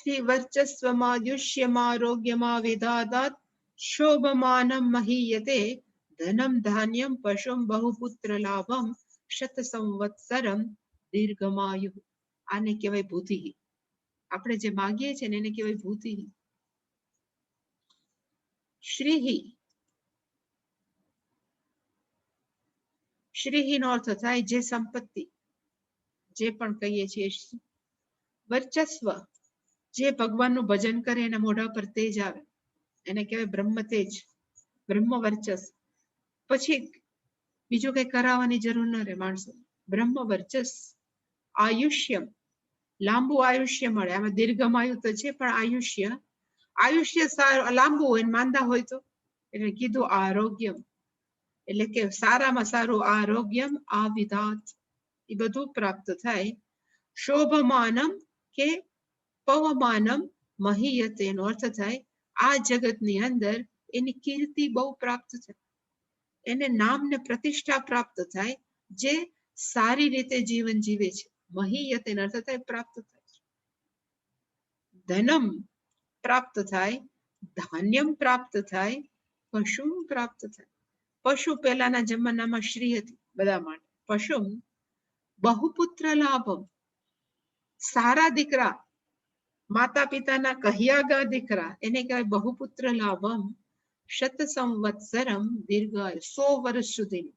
શ્રી વર્ચસ્વમાયુષ્યમારોગ્યમા વિધાદાત શોભમાનમ મહીયતે ધનમ ધાન્યમ પશુમ બહુપુત્ર લાભમ શત સંવત્સરમ દીર્ઘમાયુ. આને કહેવાય ભૂતિ. આપણે જે માગીએ છીએ ને એને કહેવાય ભૂતિ. શ્રીહિ, શ્રીહિ નો અર્થ થાય જે સંપત્તિ, જે પણ કહીએ છીએ. વર્ચસ્વ, જે ભગવાનનું ભજન કરે એના મોઢા પર તેજ આવે એને કહેવાય બ્રહ્મ તેજ, બ્રહ્મ વર્ચસ. પછી બીજું કઈ કરાવવાની જરૂર ન રહે માણસો. બ્રહ્મ વર્ચસ. આયુષ્યમ, લાંબુ આયુષ્ય મળે. આમાં દીર્ઘમાયુ તો છે પણ આયુષ્ય લાંબુ હોય માંદા હોય તો એટલે કીધું આરોગ્યમ, એટલે કે સારામાં સારું આરોગ્યમ આ વિધાત, એ બધું પ્રાપ્ત થાય. શોભમાનમ કે પવમાનમ મહીયતે નો અર્થ થાય આ જગતની અંદર એની કીર્તિ બહુ પ્રાપ્ત થાય, એને નામ ને પ્રતિષ્ઠા પ્રાપ્ત થાય, જે સારી રીતે જીવન જીવે છે. મહીયતે નો અર્થ થાય પ્રાપ્ત થાય. ધનમ પ્રાપ્ત થાય, ધાન્યમ પ્રાપ્ત થાય, પશુ પ્રાપ્ત થાય. પશુ પહેલાના જમાનામાં શ્રી હતી બધા માટે. પશુ બહુપુત્ર લાભમ, સારા દીકરા, માતા પિતાના કહ્યાગા દીકરા એને કહેવાય બહુપુત્ર લાભમ. શત સંવત્સરમ દીર્ઘાયુ, 100 વર્ષ સુધી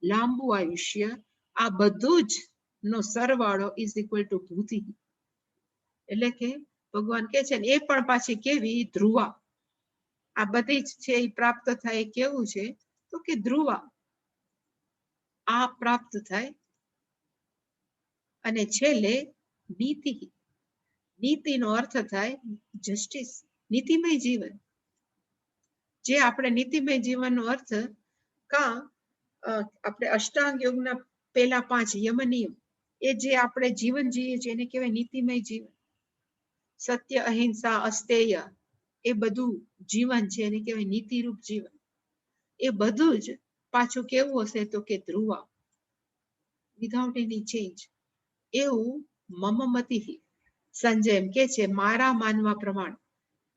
લાંબુ આયુષ્ય. આ બધું જ નો સરવાળો ઇઝ ઇક્વલ ટુ ભૂતિ. એટલે કે ભગવાન કે છે ને એ પણ પાછી કેવી? ધ્રુવા. આ બધી જ છે એ પ્રાપ્ત થાય કેવું છે તો કે ધ્રુવા. આ પ્રાપ્ત થાય. અને છેલ્લે નીતિ. નીતિનો અર્થ થાય જસ્ટિસ, નીતિમય જીવન. જે આપણે નીતિમય જીવનનો અર્થ આપણે અષ્ટાંગ યોગના પેલા 5 યમ નિયમ, એ જે આપણે જીવન જીવીએ છીએ એને કહેવાય નીતિમય જીવન. સત્ય, અહિંસા, અસ્તેય, એ બધું જીવન છે એને કહેવાય નીતિરૂપ જીવન. એ બધું જ પાછું કેવું હશે તો કે ધ્રુવા, વિધાઉટ એની ચેન્જ. એવું મમમતિ, સંજય એમ કે છે મારા માનવા પ્રમાણે.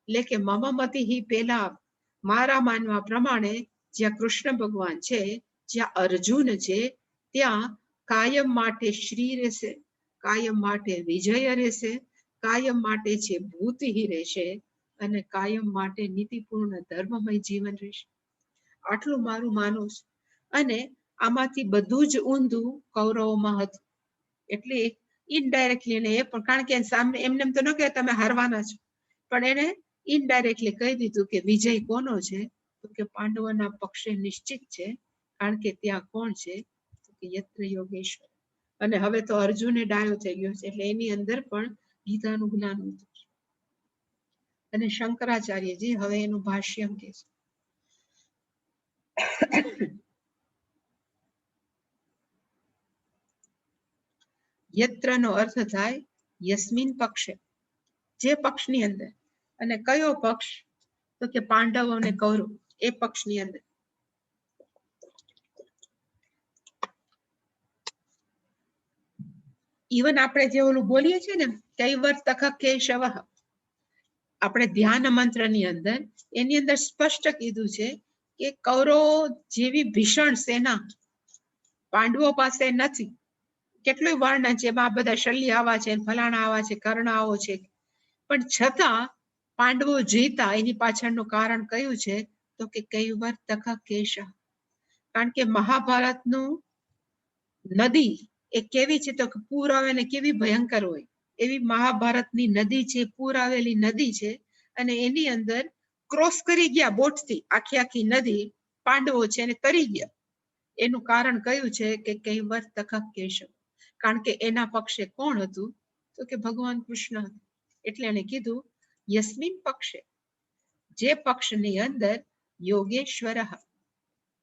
એટલે કે મમમતિ પેલા મારા માનવા પ્રમાણે જ્યાં કૃષ્ણ ભગવાન છે, જ્યાં અર્જુન છે, ત્યાં કાયમ માટે શ્રી રહેશે, કાયમ માટે વિજય રહેશે, કાયમ માટે છે ભૂતિ રહેશે, અને કાયમ માટે નીતિપૂર્ણ ધર્મમય જીવન રહેશે. આટલું મારું માનવું છે. અને આમાંથી બધું જ ઊંધું કૌરવોમાં હતું. એટલે ઇનડાયરેક્ટલી એને એ પણ, કારણ કે સામે એમને તો ન કહે તમે હારવાના છો, પણ એને ઇનડાયરેક્ટલી કહી દીધું કે વિજય કોનો છે તો કે પાંડવોના પક્ષે નિશ્ચિત છે. કારણ કે ત્યાં કોણ છે તો કે યત્ર યોગેશ્વર. અને હવે તો અર્જુને ડાયો થઈ ગયો છે એટલે એની અંદર પણ ગીતાનું જ્ઞાન હતું. અને શંકરાચાર્યજી હવે એનું ભાષ્યમ કે છે. યત્ર નો અર્થ થાય યસ્મિન પક્ષે, જે પક્ષની અંદર. અને કયો પક્ષ તો કે પાંડવો અને કૌરવ, એ પક્ષની અંદર. ઇવન આપણે જે ઓલું બોલીએ છીએ ને કૈવર્તક કેશવ, આપણે ધ્યાન મંત્રની અંદર એની અંદર સ્પષ્ટ કીધું છે કે કૌરવો જેવી ભીષણ સેના પાંડવો પાસે નથી. કેટલું વર્ણન છે એમાં, બધા શલ્ય આવા છે, ફલાણા આવા છે, કર્ણ આવો છે, પણ છતાં પાંડવો જીતા એની પાછળનું કારણ કયું છે તો કે કૈવર્તક કેશવ. કારણ કે મહાભારતનું નદી એ કેવી છે તો કે પૂર આવે ને કેવી ભયંકર હોય, એવી મહાભારતની નદી છે, પૂર આવેલી નદી છે. અને એની અંદર ક્રોસ કરી ગયા બોટથી આખી નદી પાંડવો છે અને તરી ગયા. એનું કારણ કયું છે કે કૈવર્તક કેશવ. કારણ કે એના પક્ષે કોણ હતું તો કે ભગવાન કૃષ્ણ હતું. એટલે એને કીધું યસ્મિન પક્ષે, જે પક્ષની અંદર યોગેશ્વર.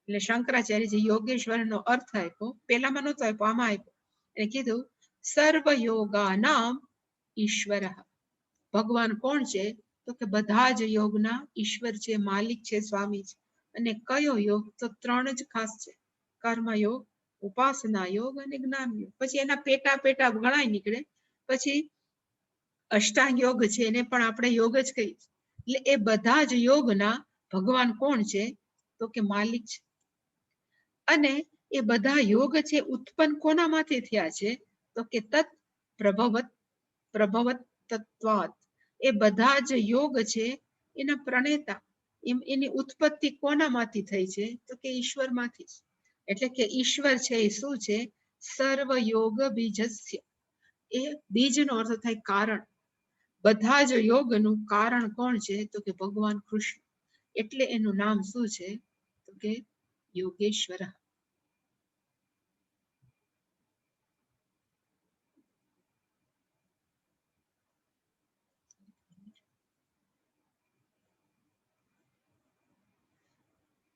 એટલે શંકરાચાર્યજી યોગેશ્વરનો અર્થ આપ્યો, પેલામાં નહોતો આપ્યો, આમાં આપ્યો. એને કીધું સર્વ યોગાનામ ઈશ્વર. ભગવાન કોણ છે તો કે બધા જ યોગના ઈશ્વર છે, માલિક છે, સ્વામી છે. અને કયો યોગ તો 3 જ ખાસ છે, કર્મયોગ, ઉપાસના યોગ અને જ્ઞાન યોગ. પછી એના પેટા ઘણા નીકળે. પછી અષ્ટાંગ યોગ છે એને પણ આપણે યોગ જ કહીએ. એટલે એ બધા જ યોગના ભગવાન કોણ છે? તો કે માલિક છે. અને એ બધા યોગ છે ઉત્પન્ન કોનામાંથી થયા છે? તો કે તત પ્રભવત તત્વાત. એ બધા જ યોગ છે એના પ્રણેતા, એની ઉત્પત્તિ કોનામાંથી થઈ છે? તો કે ઈશ્વરમાંથી. એટલે કે ઈશ્વર છે એ શું છે? સર્વ યોગ બીજસ્ય. એ બીજનો અર્થ થાય કારણ. બધા જ યોગનું કારણ કોણ છે? તો કે ભગવાન કૃષ્ણ. એટલે એનું નામ શું છે? તો કે યોગેશ્વર.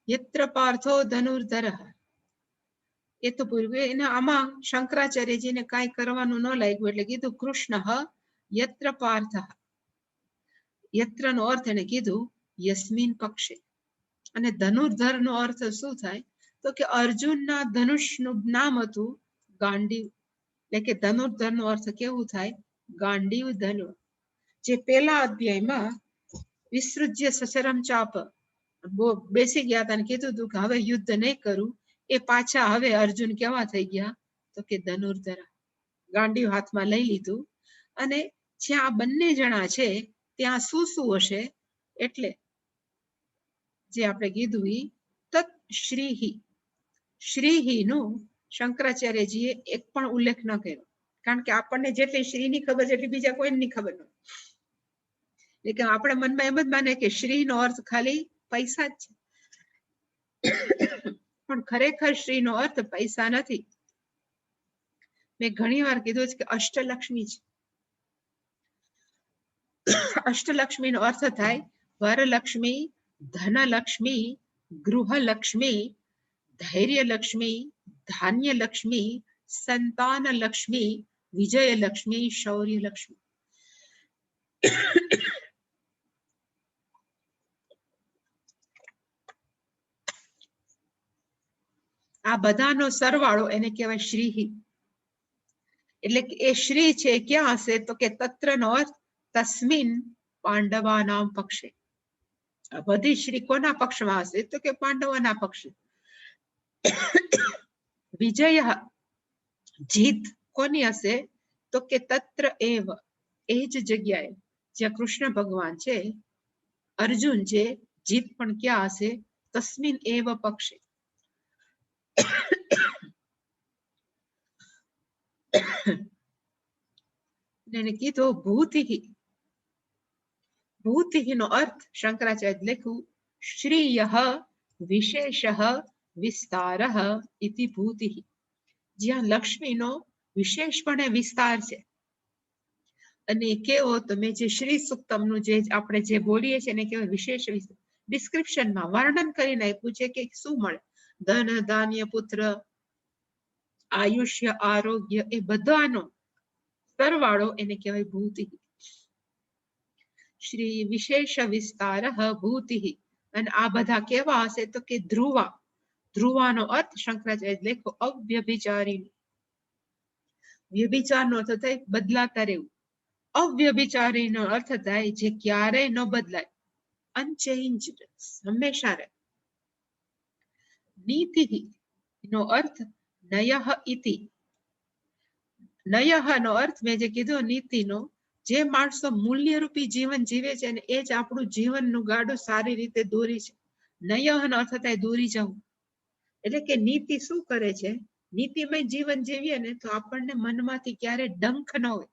યત્ર પાર્થો ધનુર્ધર. એ તો પૂર્વે એના આમાં શંકરાચાર્યજીને કાંઈ કરવાનું ન લાગ્યું એટલે કીધું કૃષ્ણ યત્ર પાર્થ. યત્ર નો અર્થ એને કીધું યસ્મિન પક્ષે. અને ધનુર્ધર નો અર્થ શું થાય? તો કે અર્જુનના ધનુષનું નામ હતું ગાંડીવ. એટલે કે ધનુર્ધર નો અર્થ કેવું થાય? ગાંડીવ ધનુ. જે પેલા અધ્યાયમાં વિસૃજ્ય સચરમ ચાપ બેસી ગયા હતા અને કીધું હતું કે હવે યુદ્ધ નહીં કરું, એ પાછા હવે અર્જુન કેવા થઈ ગયા? તો કે ધનુર્ધર. ગાંડીવ હાથમાં લઈ લીધું. અને જ્યાં બંને જણા છે ત્યાં શું શું હશે? એટલે જે આપણે કીધું ઈ તત શ્રીહી. શ્રીહી નું શંકરાચાર્યજીએ એક પણ ઉલ્લેખ ન કર્યો. કારણ કે આપણને જેટલી શ્રીની ખબર છે એટલી બીજા કોઈની ખબર ન. એટલે કે આપણે મનમાં એમ જ માને કે શ્રી નો અર્થ ખાલી પૈસા જ છે. પણ ખરેખર શ્રી નો અર્થ પૈસા નથી. મેં ઘણી વાર કીધું છે કે અષ્ટલક્ષ્મી છે. અષ્ટલક્ષ્મી નો અર્થ થાય વરલક્ષ્મી, ધનલક્ષ્મી, ગૃહલક્ષ્મી, ધૈર્યલક્ષ્મી, ધાન્યલક્ષ્મી, સંતાનલક્ષ્મી, વિજયલક્ષ્મી, શૌર્યલક્ષ્મી. આ બધાનો સરવાળો એને કહેવાય શ્રીહી. એટલે કે એ શ્રી છે ક્યાં હશે? તો કે તત્ર નો અર્થ તસ્મિન પાંડવા નામ પક્ષે. આ બધી શ્રી કોના પક્ષમાં હશે? તો કે પાંડવોના પક્ષે. વિજય જીત કોની હશે? તો કે તત્ર એવ. એ જ જગ્યાએ જ્યાં કૃષ્ણ ભગવાન છે, અર્જુન છે, જીત પણ ક્યાં હશે? તસ્મિન એવ પક્ષે. એને કીધું ભૂતિહિ. ભૂતિહિ નો અર્થ શંકરાચાર્ય લખ્યું શ્રીયઃ વિશેષઃ વિસ્તારઃ ઇતિ ભૂતિહિ. જ્યાં લક્ષ્મીનો વિશેષપણે વિસ્તાર છે. અને કેવો તમે જે શ્રી સુક્તમનું જે આપણે જે બોલીએ છીએ એને કેવો વિશેષ ડિસ્ક્રિપ્શનમાં વર્ણન કરીને આપ્યું છે કે શું મળે? ધન, ધાન્ય, પુત્ર, આયુષ્ય, આરોગ્ય, એ બધાનો સરવાળો એને કહેવાય ભૂતિહિ. શ્રી વિશેષ વિસ્તાર ભૂતિહિ. અને આ બધા કેવા હશે? તો કે ધ્રુવા. ધ્રુવાનો અર્થ શંકરાચાર્ય લેખો અવ્યભિચારી. વ્યભિચારનો અર્થ થાય બદલાતા રહેવું. અવ્યભિચારી નો અર્થ થાય જે ક્યારેય ન બદલાય, અનચેન્જડ, હંમેશા રહે. નીતિ નો અર્થ નયઃ ઇતિ. નયઃ નો અર્થ મેં જે કીધું નીતિનો, જે માણસો મૂલ્યરૂપી જીવન જીવે છે ને એ જ આપણું જીવનનું ગાડું સારી રીતે દોરી છે. નયઃ નો અર્થ થાય દોરી જવું. એટલે કે નીતિ શું કરે છે? નીતિમય જીવન જીવીએ ને તો આપણને મનમાંથી ક્યારે ડંખ ન હોય,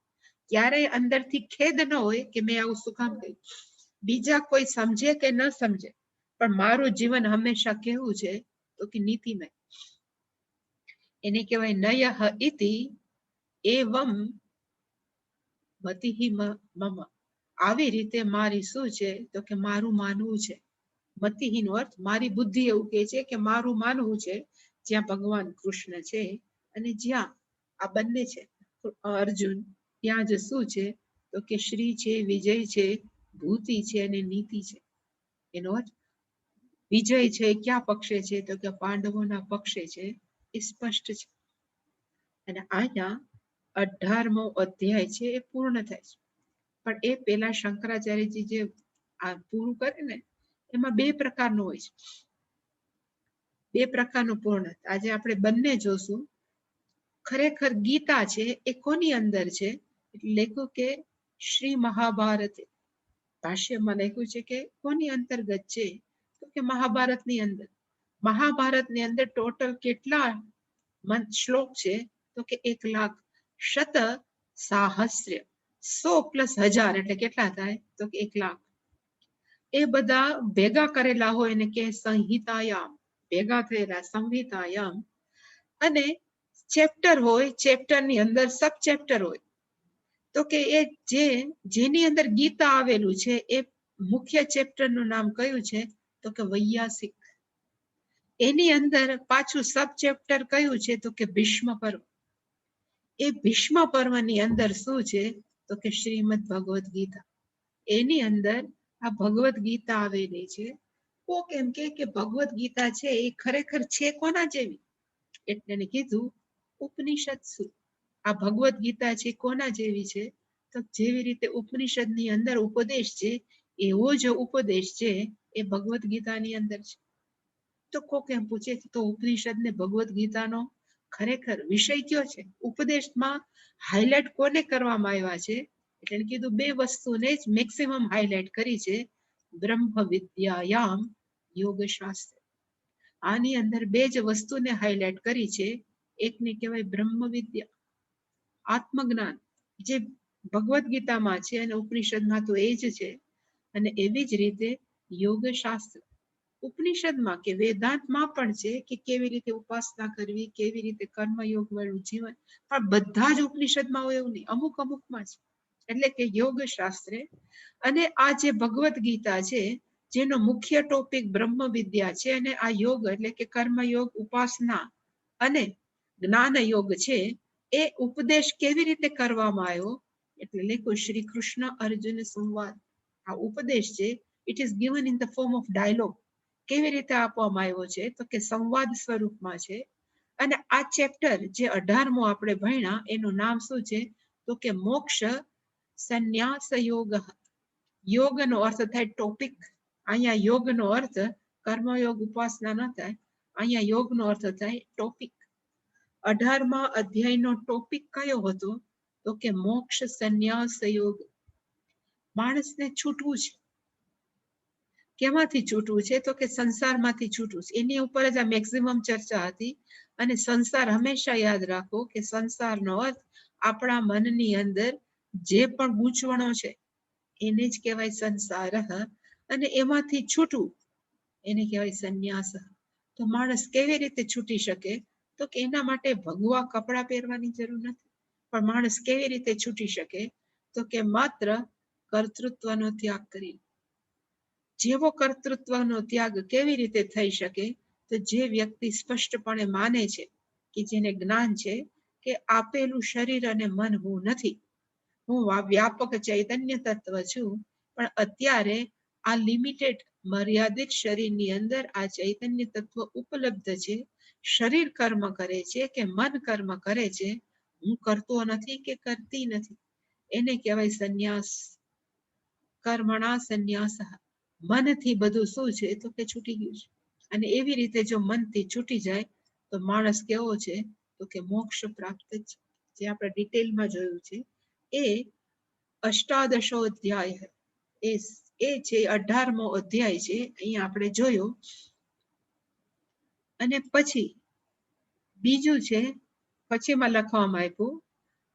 ક્યારેય અંદરથી ખેદ ન હોય કે મેં આવું શું કામ કર્યું. બીજા કોઈ સમજે કે ન સમજે, પણ મારું જીવન હંમેશા કેવું છે? તો કે નીતિમય. એને કહેવાય નયઃ ઇતિ એવમ મતિહિ મમ. આવી રીતે મારી શું છે? તો કે મારું માનવું છે. મતિહિ નો અર્થ મારી બુદ્ધિ એવું કહે છે કે મારું માનવું છે જ્યાં ભગવાન કૃષ્ણ છે અને જ્યાં આ બંને છે અર્જુન, ત્યાં જ શું છે? તો કે શ્રી છે, વિજય છે, ભૂતિ છે અને નીતિ છે. એનો અર્થ વિજય છે ક્યાં પક્ષે છે? તો કે પાંડવોના પક્ષે છે. એ સ્પષ્ટ છે. અને અહીંયા 18મો અધ્યાય છે એ પૂર્ણ થાય છે. પણ એ પેલા શંકરાચાર્યજી જે આ પૂરું કરે ને એમાં બે પ્રકારનું હોય છે, બે પ્રકારનું પૂર્ણ. આજે આપણે બંને જોશું. ખરેખર ગીતા છે એ કોની અંદર છે? એટલે લખ્યું કે શ્રી મહાભારત, ભાષ્યમાં લખ્યું છે કે કોની અંતર્ગત છે? તો કે મહાભારતની અંદર. મહાભારતની અંદર ટોટલ કેટલા શ્લોક છે? તો કે 1,00,000. શત સાહસ્ર, 100 + 1000 એટલે કેટલા થાય? તો કે 1,00,000. એ બધા ભેગા કરેલા હોય ને કે સંહિતાયામ, ભેગા થયેલા સંહિતાયામ. અને ચેપ્ટર હોય, ચેપ્ટરની અંદર સબ ચેપ્ટર હોય. તો કે એ જેની અંદર ગીતા આવેલું છે એ મુખ્ય ચેપ્ટરનું નામ કયું છે? તો કે વૈયાસિક. એની અંદર પાછું સબ ચેપ્ટર કયું છે? તો કે ભીષ્મ પર્વ. એ ભીષ્મ પર્વની અંદર શું છે? તો કે શ્રીમદ ભગવદ ગીતા. એની અંદર આ ભગવદ ગીતા આવેલી છે. કોક એમ કે ભગવદ ગીતા છે એ ખરેખર છે કોના જેવી? એટલે એને કીધું ઉપનિષદ શું. આ ભગવદ ગીતા છે કોના જેવી છે? તો જેવી રીતે ઉપનિષદની અંદર ઉપદેશ છે એવો જ ઉપદેશ છે એ ભગવદ ગીતાની અંદર છે. તો કોક એમ પૂછે તો ઉપનિષદ ને ભગવદ ગીતાનો ખરેખર વિષય કયો છે? ઉપદેશમાં હાઇલાઇટ કોને કરવામાં આવ્યા છે? એટલે કીધું બે વસ્તુને જ મેક્સિમમ હાઇલાઇટ કરી છે, બ્રહ્મ વિદ્યાયામ યોગશાસ્ત્ર. આની અંદર બે જ વસ્તુને હાઇલાઇટ કરી છે. એકને કહેવાય બ્રહ્મ વિદ્યા, આત્મજ્ઞાન, જે ભગવદ ગીતામાં છે અને ઉપનિષદમાં તો એ જ છે. અને એવી જ રીતે યોગશાસ્ત્ર ઉપનિષદમાં કે વેદાંતમાં પણ છે કે કેવી રીતે ઉપાસના કરવી, કેવી રીતે કર્મયોગ વાળું જીવન. પણ બધા જ ઉપનિષદમાં હોય એવું નહીં, અમુક અમુકમાં છે. એટલે કે યોગ શાસ્ત્રે. અને આ જે ભગવદ ગીતા છે જેનો મુખ્ય ટોપિક બ્રહ્મ વિદ્યા છે અને આ યોગ એટલે કે કર્મયોગ, ઉપાસના અને જ્ઞાન યોગ છે, એ ઉપદેશ કેવી રીતે કરવામાં આવ્યો? એટલે લખ્યું શ્રી કૃષ્ણ અર્જુન સંવાદ. આ ઉપદેશ છે it is given in the form of dialogue. કેવી રીતે આપવામાં આવ્યો છે? તો કે સંવાદ સ્વરૂપમાં છે. અને આ ચેપ્ટર જે 18મો આપણે ભણ્યા એનું નામ શું છે? તો કે મોક્ષ સંન્યાસ યોગ. યોગનો અર્થ થાય ટોપિક. અહીંયા યોગનો અર્થ કર્મયોગ ઉપાસના ન થાય, અહીંયા યોગનો અર્થ થાય ટોપિક. 18મા અધ્યાયનો ટોપિક કયો હતો? તો કે મોક્ષ સંન્યાસ યોગ. માણસને છૂટવું છે. કેમાંથી છૂટવું છે? તો કે સંસારમાંથી છૂટવું છે. એની ઉપર જ આ મેક્સિમમ ચર્ચા હતી. અને સંસાર હંમેશા યાદ રાખો કે સંસારનો અર્થ આપણા મનની અંદર જે પણ ગૂંચવણો છે એને જ કહેવાય સંસાર. અને એમાંથી છૂટવું એને કહેવાય સંન્યાસ. તો માણસ કેવી રીતે છૂટી શકે? તો કે એના માટે ભગવા કપડાં પહેરવાની જરૂર નથી. પણ માણસ કેવી રીતે છૂટી શકે? તો કે માત્ર કર્તૃત્વનો ત્યાગ કરી. જેવો કર્તૃત્વનો ત્યાગ કેવી રીતે થઈ શકે? તો જે વ્યક્તિ સ્પષ્ટપણે માને છે કે જેને જ્ઞાન છે કે આપેલું શરીર અને મન હું નથી, હું વ્યાપક ચૈતન્ય તત્વ છું. પણ અત્યારે આ લિમિટેડ મર્યાદિત શરીરની અંદર આ ચૈતન્ય તત્વ ઉપલબ્ધ છે. શરીર કર્મ કરે છે કે મન કર્મ કરે છે, હું કરતો નથી કે કરતી નથી. એને કહેવાય સંન્યાસ. કર્મણા સંન્યાસ. મનથી બધું શું છે? તો કે છૂટી ગયું છે. અને એવી રીતે જો મનથી છૂટી જાય તો માણસ કેવો છે? તો કે મોક્ષ પ્રાપ્ત છે. જે આપણે ડિટેલમાં જોયું છે એ 18 અધ્યાય એ છે 18મો અધ્યાય છે. અહીંયા આપણે જોયો. અને પછી બીજું છે, પછીમાં લખવામાં આવ્યું.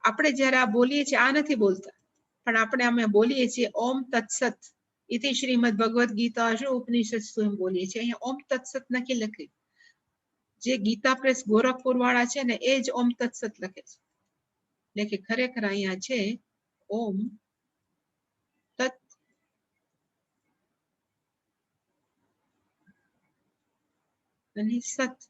આપણે જયારે આ બોલીએ છીએ આ નથી બોલતા, પણ આપણે અમે બોલીએ છીએ ઓમ તત્સત ઇતિ શ્રીમદ ભગવદ ગીતા ઉપનિષદ એમ બોલીએ છીએ. અહીંયા ઓમ તત્સત નથી લખી. જે ગીતા પ્રેસ ગોરખપુર વાળા છે ને એ જ ઓમ તત્સત લખે છે. એટલે કે ખરેખર અહીંયા છે ઓમ તત્ અને સત.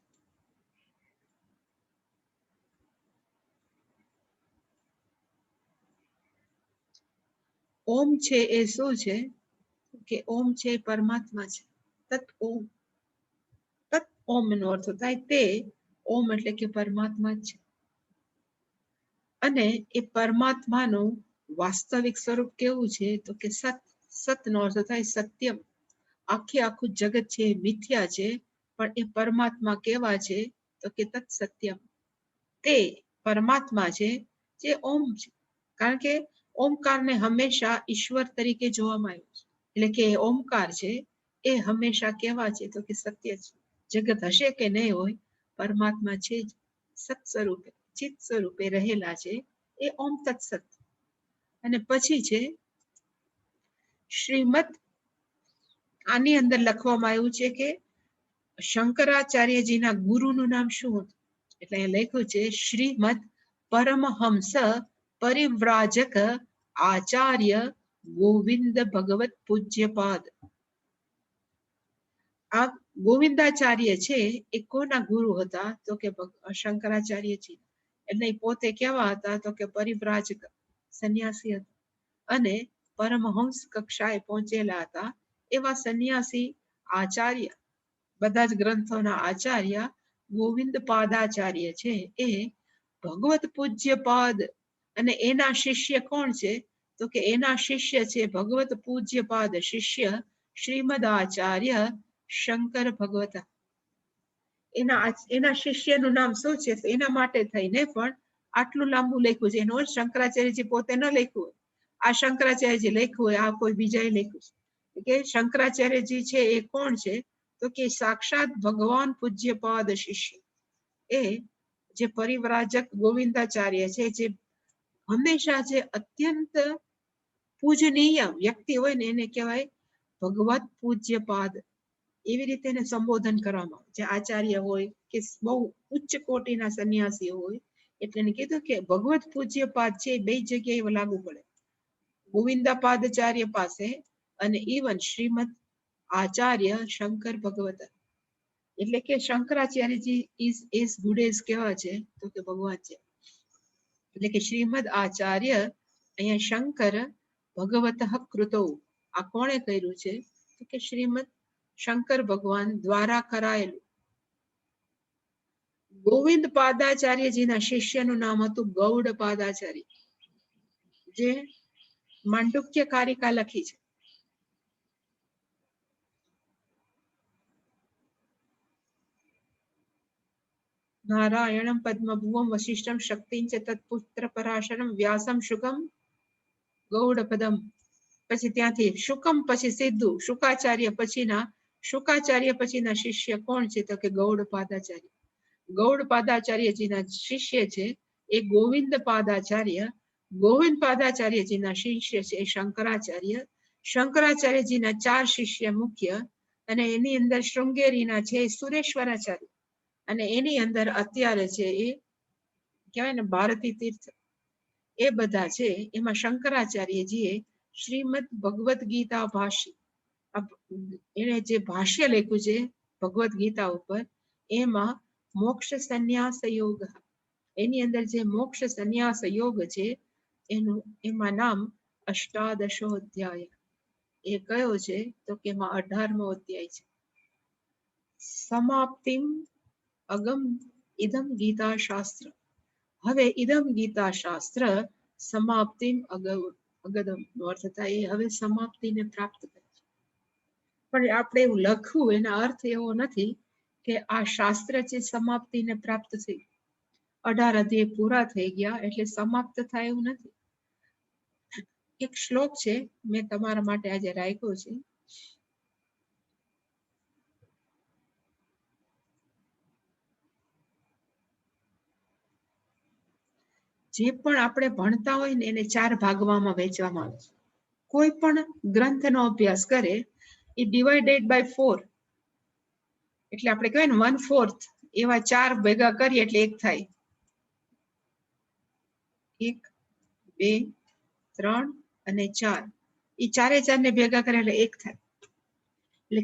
ઓમ છે એ શું છે? કે ઓમ છે પરમાત્મા છે. તત્ ઓમ. તત્ ઓમ નો અર્થ થાય તે. ઓમ એટલે કે પરમાત્મા છે. અને એ પરમાત્માનું વાસ્તવિક સ્વરૂપ કેવું છે તો કે સત. સતનો અર્થ થાય સત્યમ. આખું જગત છે મિથ્યા છે, પણ એ પરમાત્મા કેવા છે તો કે તત્ સત્યમ. તે પરમાત્મા છે જે ઓમ છે. કારણ કે ઓમકારને હંમેશા ઈશ્વર તરીકે જોવામાં આવ્યું છે. એટલે કે ઓમકાર છે એ હંમેશા કેવા છે તો કે સત્ય છે. જગત હશે કે નહીં હોય, પરમાત્મા છે જ સત સ્વરૂપે, ચિત્ત સ્વરૂપે રહેલા છે એ ઓમ તત્સત. અને પછી છે શ્રીમદ. આની અંદર લખવામાં આવ્યું છે કે શંકરાચાર્યજીના ગુરુનું નામ શું હતું? એટલે અહીં લખ્યું છે શ્રીમદ પરમહંસ પરિવ્રાજક આચાર્ય ગોવિંદ ભગવત પૂજ્યપાદ. આ ગોવિંદાચાર્ય છે એ કોના ગુરુ હતા તો કે શંકરાચાર્યજી. એટલે પોતે કેવા હતા તો કે પરિવ્રાજક સંન્યાસી હતા અને પરમહંસ કક્ષાએ પહોંચેલા હતા. એવા સંન્યાસી આચાર્ય, બધા જ ગ્રંથોના આચાર્ય ગોવિંદ પાદાચાર્ય છે એ ભગવત પૂજ્યપાદ. અને એના શિષ્ય કોણ છે તો કે એના શિષ્ય છે ભગવત પૂજ્યપાદ શિષ્ય શ્રીમદ આચાર્ય શંકર ભગવત. એના શિષ્યનું નામ શું છે? એના માટે થઈને પણ આટલું લાંબુ લખ્યું છે. એનો શંકરાચાર્યજી પોતે ન લખ્યું હોય, આ શંકરાચાર્યજી લખ્યું હોય, આ કોઈ બીજાએ લખ્યું છે. કે શંકરાચાર્યજી છે એ કોણ છે તો કે સાક્ષાત ભગવાન પૂજ્યપાદ શિષ્ય. એ જે પરિવ્રાજક ગોવિંદાચાર્ય છે, જે હંમેશા જે અત્યંત પૂજનીય વ્યક્તિ હોય ને એને કહેવાય ભગવત પૂજ્યપાદ. એવી રીતે એને સંબોધન કરવામાં આવે. જે આચાર્ય હોય કે બહુ ઉચ્ચ કોટીના સંન્યાસી હોય, એટલે એને કીધું કે ભગવત પૂજ્યપાદ છે બે જગ્યાએ લાગુ પડે, ગોવિંદાપાદાચાર્ય પાસે અને ઇવન શ્રીમદ આચાર્ય શંકર ભગવત. એટલે કે શંકરાચાર્યજી ઇઝ એઝ ગુડ એઝ કેવા છે તો કે ભગવાન છે. એટલે કે શ્રીમદ આચાર્ય અહીંયા શંકર ભગવત કૃતો. આ કોણે કર્યું છે તો કે શ્રીમદ શંકર ભગવાન દ્વારા કરાયેલું. ગોવિંદ પાદાચાર્યજીના શિષ્યનું નામ હતું ગૌડ પાદાચાર્ય, જે માંડુક્ય કારિકા લખી છે. નારાયણમ પદ્મભુવમ વશિષ્ઠમ શક્તિં ચ તત્પુત્ર પરાશરમ વ્યાસમ શુકમ ગૌડપદમ. પછી ત્યાંથી શુકમ પછી સીધું શુકાચાર્ય પછીના શિષ્ય કોણ છે તો કે ગૌડ પાદાચાર્ય. ગૌડ પાદાચાર્યજીના શિષ્ય છે એ ગોવિંદ પાદાચાર્ય. ગોવિંદ પાદાચાર્યજીના શિષ્ય છે એ શંકરાચાર્ય. શંકરાચાર્યજીના 4 શિષ્ય મુખ્ય, અને એની અંદર શૃંગેરીના છે સુરેશ્વરાચાર્ય, અને એની અંદર અત્યારે છે એ કહેવાય ને ભારતી તીર્થ. એ બધા છે. એમાં શંકરાચાર્યજીએ શ્રીમદ ભગવદ્ ગીતા ભાષ્ય, એને જે ભાષ્ય લખ્યું છે ભગવદ્ ગીતા ઉપર, એમાં મોક્ષ સંન્યાસ યોગ, એની અંદર જે મોક્ષ સંન્યાસ યોગ છે એમાં નામ અષ્ટાદશો અધ્યાય. એ કયો છે તો કે એમાં 18મો અધ્યાય છે. સમાપ્તિમ અગમ ઇદમ ગીતા શાસ્ત્ર. હવે ઇદમ ગીતા શાસ્ત્ર સમાપ્તિમ અગદમ નો અર્થ થાય એ હવે સમાપ્તિને પ્રાપ્ત કરે છે. પણ આપણે એવું લખવું, એના અર્થ એવો નથી કે આ શાસ્ત્ર છે સમાપ્તિને પ્રાપ્ત થઈ, 18 અધ્યાય પૂરા થઈ ગયા એટલે સમાપ્ત થાય એવું નથી. એક શ્લોક છે મેં તમારા માટે આજે રાખ્યો છે. જે પણ આપણે ભણતા હોય ને એને 4 ભાગમાં વહેંચવામાં આવે છે. કોઈ પણ ગ્રંથનો અભ્યાસ કરે એ ડિવાઇડેડ બાય 4, એટલે આપણે કહેવાય ને 1/4, એવા 4 ભેગા કરીએ એટલે 1 થાય. 1, 2, 3 અને 4, એ 4 ને ભેગા કરે એટલે 1 થાય. એટલે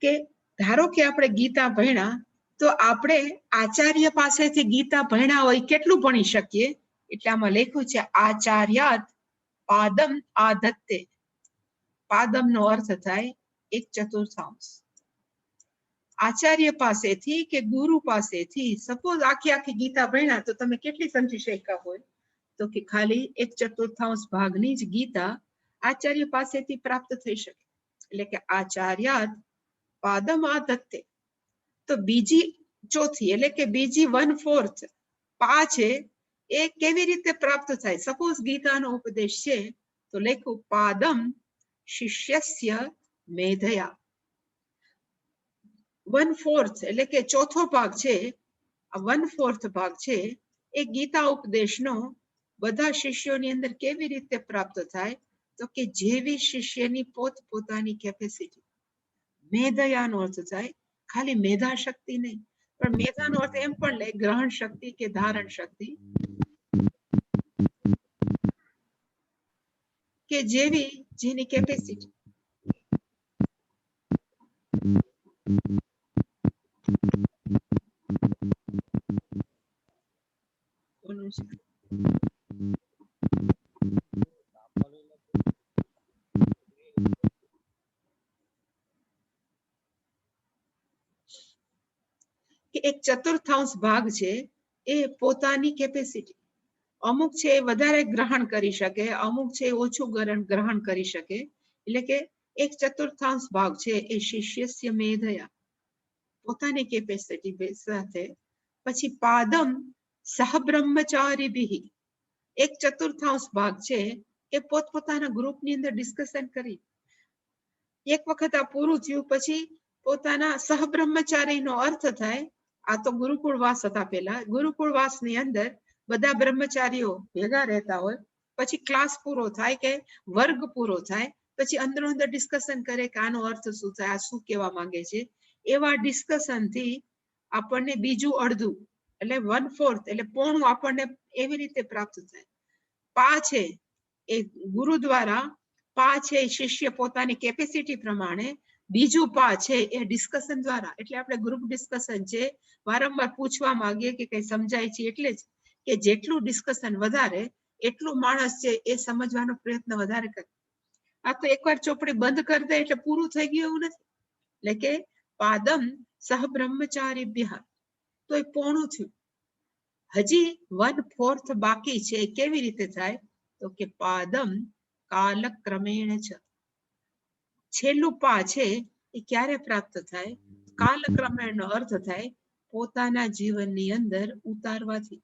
કે ધારો કે આપણે ગીતા ભણ્યા તો આપણે આચાર્ય પાસેથી ગીતા ભણ્યા હોય કેટલું ભણી શકીએ? એટલે આમાં લખ્યું છે આચાર્યાત પાદમ આધત્તે. પાદમ નો અર્થ થાય 1/4. આચાર્ય પાસેથી કે ગુરુ પાસેથી સપોઝ આખી ગીતા ભણ્યા તો તમે કેટલી સમજી શક્યા હોય તો કે ખાલી 1/4 ભાગની જ ગીતા આચાર્ય પાસેથી પ્રાપ્ત થઈ શકે. એટલે કે આચાર્યાત પાદમ આધત્તે. તો બીજી ચોથી એટલે કે બીજી 1/4 પા છે એ કેવી રીતે પ્રાપ્ત થાય? સપોઝ ગીતાનો ઉપદેશ છે તો લખ્યું પાદમ શિષ્યસ્ય મેધયા. 1/4 એટલે કે ચોથો ભાગ છે, આ 1/4 ભાગ છે એ ગીતા ઉપદેશનો બધા શિષ્યોની અંદર કેવી રીતે પ્રાપ્ત થાય? તો કે જેવી શિષ્યની પોતપોતાની કેપેસિટી. મેધયાનો અર્થ થાય ખાલી મેધા શક્તિ નહીં, પણ મેધાનો અર્થ એમ પણ લે ગ્રહણ શક્તિ કે ધારણ શક્તિ, કે જેવી જેની કેપેસિટી. કે 1/4 ભાગ છે એ પોતાની કેપેસિટી. અમુક છે એ વધારે ગ્રહણ કરી શકે, અમુક છે ઓછું ગ્રહણ કરી શકે. એટલે કે 1/4 ભાગ છે એ શિષ્યસ્ય મેધયા, પોતાની કેપેસિટી સાથે. પછી પાદમ સહબ્રહ્મચારીભિઃ, 1/4 ભાગ છે એ પોતપોતાના ગ્રુપની અંદર ડિસ્કશન કરી. એક વખત આ પૂરું થયું પછી પોતાના સહબ્રહ્મચારીનો અર્થ થાય, આ તો ગુરુકુળવાસ હતા પેલા, ગુરુકુળવાસની અંદર બધા બ્રહ્મચારીઓ ભેગા રહેતા હોય, પછી ક્લાસ પૂરો થાય કે વર્ગ પૂરો થાય પછી અંદરો અંદર ડિસ્કશન કરે કે આનો અર્થ શું થાય, આ શું કહેવા માંગે છે. એવા ડિસ્કશન થી આપણને બીજું અડધું એટલે 1/4 એટલે પોણું આપણને એવી રીતે પ્રાપ્ત થાય. પા છે એ ગુરુ દ્વારા, પા છે શિષ્ય પોતાની કેપેસિટી પ્રમાણે, બીજું પા છે એ ડિસ્કશન દ્વારા. એટલે આપણે ગ્રુપ ડિસ્કશન છે, વારંવાર પૂછવા માંગીએ કે કઈ સમજાય છે, એટલે જ કે જેટલું ડિસ્કશન વધારે એટલું માણસ છે એ સમજવાનો પ્રયત્ન વધારે કરે. આ તો એકવાર ચોપડી બંધ કરી દે એટલે પૂરું થઈ ગયું એવું નથી. એટલે કે પાદમ સહબ્રહ્મચારીભ્યઃ, તો એ પોણું થયું. હજી 1/4 બાકી છે. કેવી રીતે થાય? તો કે પાદમ કાલક્રમેણ છે. છેલ્લું પા છે એ ક્યારે પ્રાપ્ત થાય? કાલક્રમેણ નો અર્થ થાય પોતાના જીવનની અંદર ઉતારવાથી.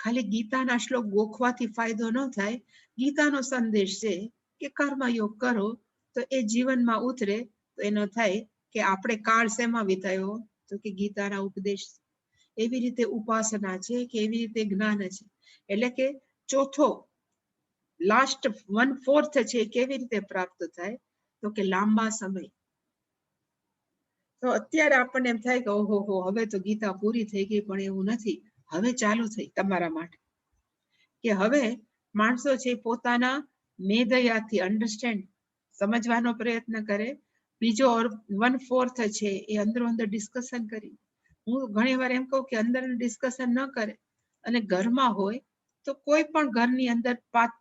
ખાલી ગીતાના શ્લોક ગોખવાથી ફાયદો ન થાય. ગીતાનો સંદેશ છે કે કર્મયોગ કરો તો એ જીવનમાં ઉતરે. તો એનો થાય કે આપણે કાળ શેમાં વિતાયો? તો કે ગીતાના ઉપદેશ. એવી રીતે ઉપાસના છે કે એવી રીતે જ્ઞાન છે. એટલે કે ચોથો લાસ્ટ 1/4 છે કેવી રીતે પ્રાપ્ત થાય? તો કે લાંબા સમય. તો અત્યારે આપણને એમ થાય કે ઓહો હવે તો ગીતા પૂરી થઈ ગઈ, પણ એવું નથી. હવે ચાલુ થઈ તમારા માટે કે હવે માણસો છે પોતાના મેધયાથી અન્ડરસ્ટેન્ડ સમજવાનો પ્રયત્ન કરે. બીજો 1/4 છે એ અંદરો અંદર ડિસ્કશન કરી. હું ઘણી વાર એમ કહું કે અંદર ડિસ્કશન ન કરે અને ઘરમાં હોય તો કોઈ પણ ઘરની અંદર 5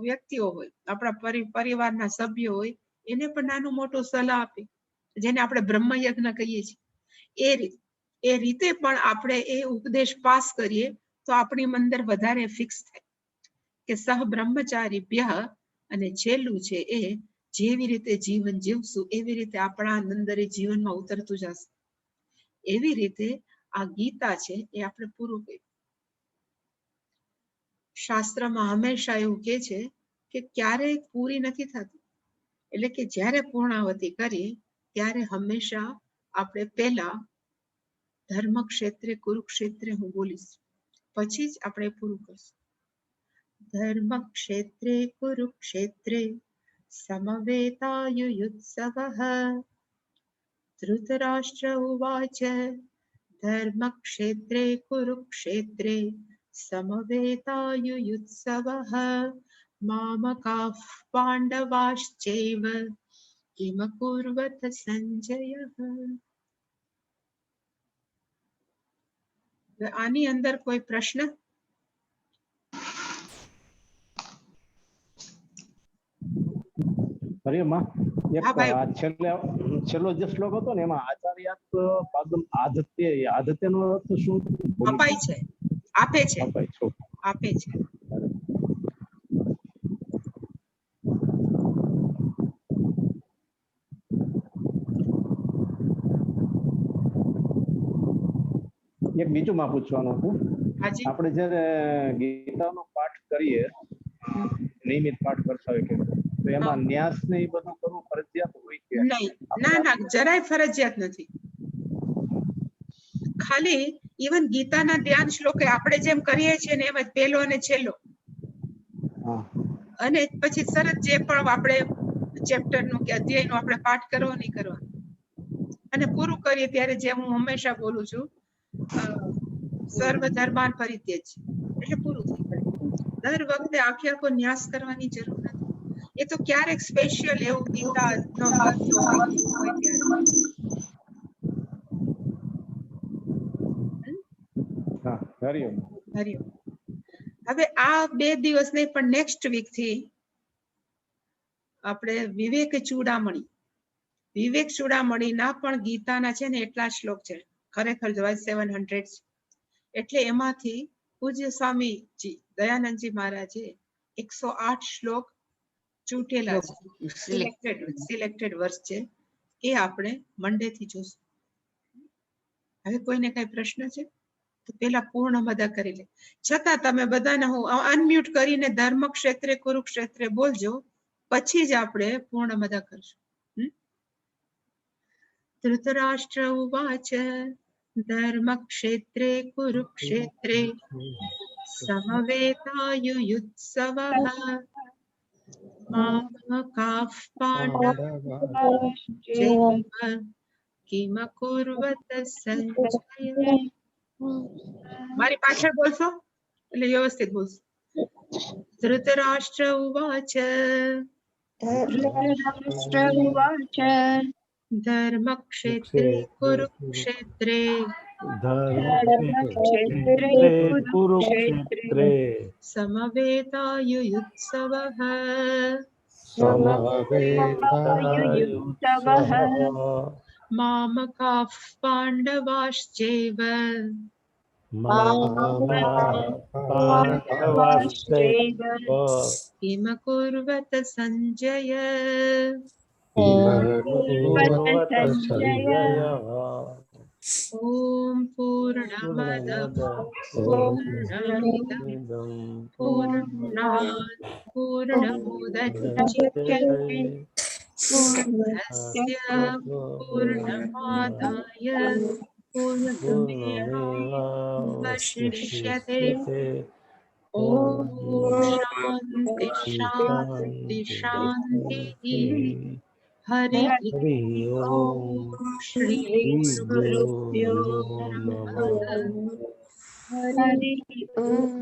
વ્યક્તિઓ હોય, આપણા પરિવારના સભ્યો હોય, એને પણ નાનું મોટું સલાહ આપે, જેને આપણે બ્રહ્મયજ્ઞ કહીએ છીએ. એ રીતે પણ આપણે એ ઉપદેશ પાસ કરીએ તો આપણી અંદર વધારે ફિક્સ થાય કે સહબ્રહ્મચારીભ્યઃ. અને છેલ્લું છે એ જેવી રીતે જીવન જીવશું એવી રીતે આપણા અંદર જીવનમાં ઉતરતું જશે. એવી રીતે આ ગીતા છે એ આપણે પૂરું કર્યું. શાસ્ત્રમાં હંમેશા એવું કે છે કે ક્યારેય પૂરી નથી થતી. એટલે કે જ્યારે પૂર્ણાવતી કરીએ ત્યારે હંમેશા આપણે પહેલા ધર્મ ક્ષેત્રે કુરુક્ષેત્રે હું બોલીશ, પછી જ આપણે પૂરું કરશું. ધર્મ ક્ષેત્રે કુરુક્ષેત્રે સમવેતાયુયુત્સવઃ. ધૃતરાષ્ટ્ર ઉવાચ ધર્મ ક્ષેત્રે કુરુક્ષેત્રે સમવેતાયુયુત્સવઃ. મામકાઃ પાંડવાશ્ચૈવ કિમ કુર્વત સંજયઃ. આની અંદર કોઈ પ્રશ્ન? છેલ્લો જે શ્લોક હતો ને એમાં આચાર્યાત પાદમ આધત્ય, આધત્યનો અર્થ શું? અપાય છે, આપે છે. આપે છે. એક બીજું માં પૂછવાનું હતું. હાજી. આપણે જ્યારે ગીતાનો પાઠ કરીએ, નિયમિત પાઠ કરતા હોય કે તો એમાં ન્યાસ ને એ બધું કરવું ફરજિયાત હોય કે નહીં, ના ના, જરાય ફરજિયાત નથી. ખાલી ઇવન ગીતાના ધ્યાન શ્લોકે આપણે જેમ કરીએ છીએ ને એમ જ પહેલો અને છેલ્લો, અને પછી સરસ જે પણ આપણે ચેપ્ટરનું કે અધ્યાયનો આપણે પાઠ કરવો નહીં કરવાનો. અને પૂરું કરીએ ત્યારે જે હું હંમેશા બોલું છું, સર્વ ધર્માન પરિત્યજ, એટલે પૂરું થઈ જાય. દર વખતે આખો ન્યાસ કરવાની જરૂર નથી. એ તો ક્યારેક સ્પેશિયલ એવું ગીતાનો દિવસ હોય કે એવું હોય ત્યારે. હરિઓમ. હરિઓમ. હવે આ 2 દિવસ નહીં પણ નેક્સ્ટ વીક થી આપણે વિવેક ચૂડામણીના પણ ગીતાના છે ને એટલા શ્લોક છે, ખરેખર જોવા 700. એટલે એમાંથી પૂજ્ય સ્વામીજી દયાનંદજી મહારાજે 108 શ્લોક ચૂંટેલા છે, સિલેક્ટેડ વર્ષ છે. એ આપણે મંડે થી જોશું. હવે કોઈને કઈ પ્રશ્ન છે તો પેલા પૂર્ણ મદા કરી લે. છતાં તમે બધાને હું અનમ્યુટ કરીને ધર્મ ક્ષેત્રે કુરુક્ષેત્રે બોલજો, પછી જ આપણે પૂર્ણ મદા કરશું. ધૃતરાષ્ટ્ર ઉવાચ ધર્મ ક્ષેત્રે કુરુક્ષેત્રે સમવેતાયુયુત્સવઃ મામકાઃ પાંડવશ્ચૈવ કિમ કુર્વત સંજય. મારી પાછળ બોલશો એટલે વ્યવસ્થિત બોલશો. ધૃતરાષ્ટ્ર ઉવાચ ધર્મ ક્ષેત્રે કુરુક્ષેત્રે સમવેતાયુયુત્સવઃ મામકાઃ પાંડવાશ્ચૈવ કિમ કુર્વત સંજય. ઓમ પૂર્ણમદ પૂર્ણમિદં પૂર્ણાત પૂર્ણમુદચ્યતે પૂર્ણસ્ય પૂર્ણમાદાય પૂર્ણમેવાવશિષ્યતે. ઓમ શાંતિ શાંતિ શાંતિ. હરિ ઓમ. શ્રી ગુરુભ્યો નમઃ. હરિ ઓમ.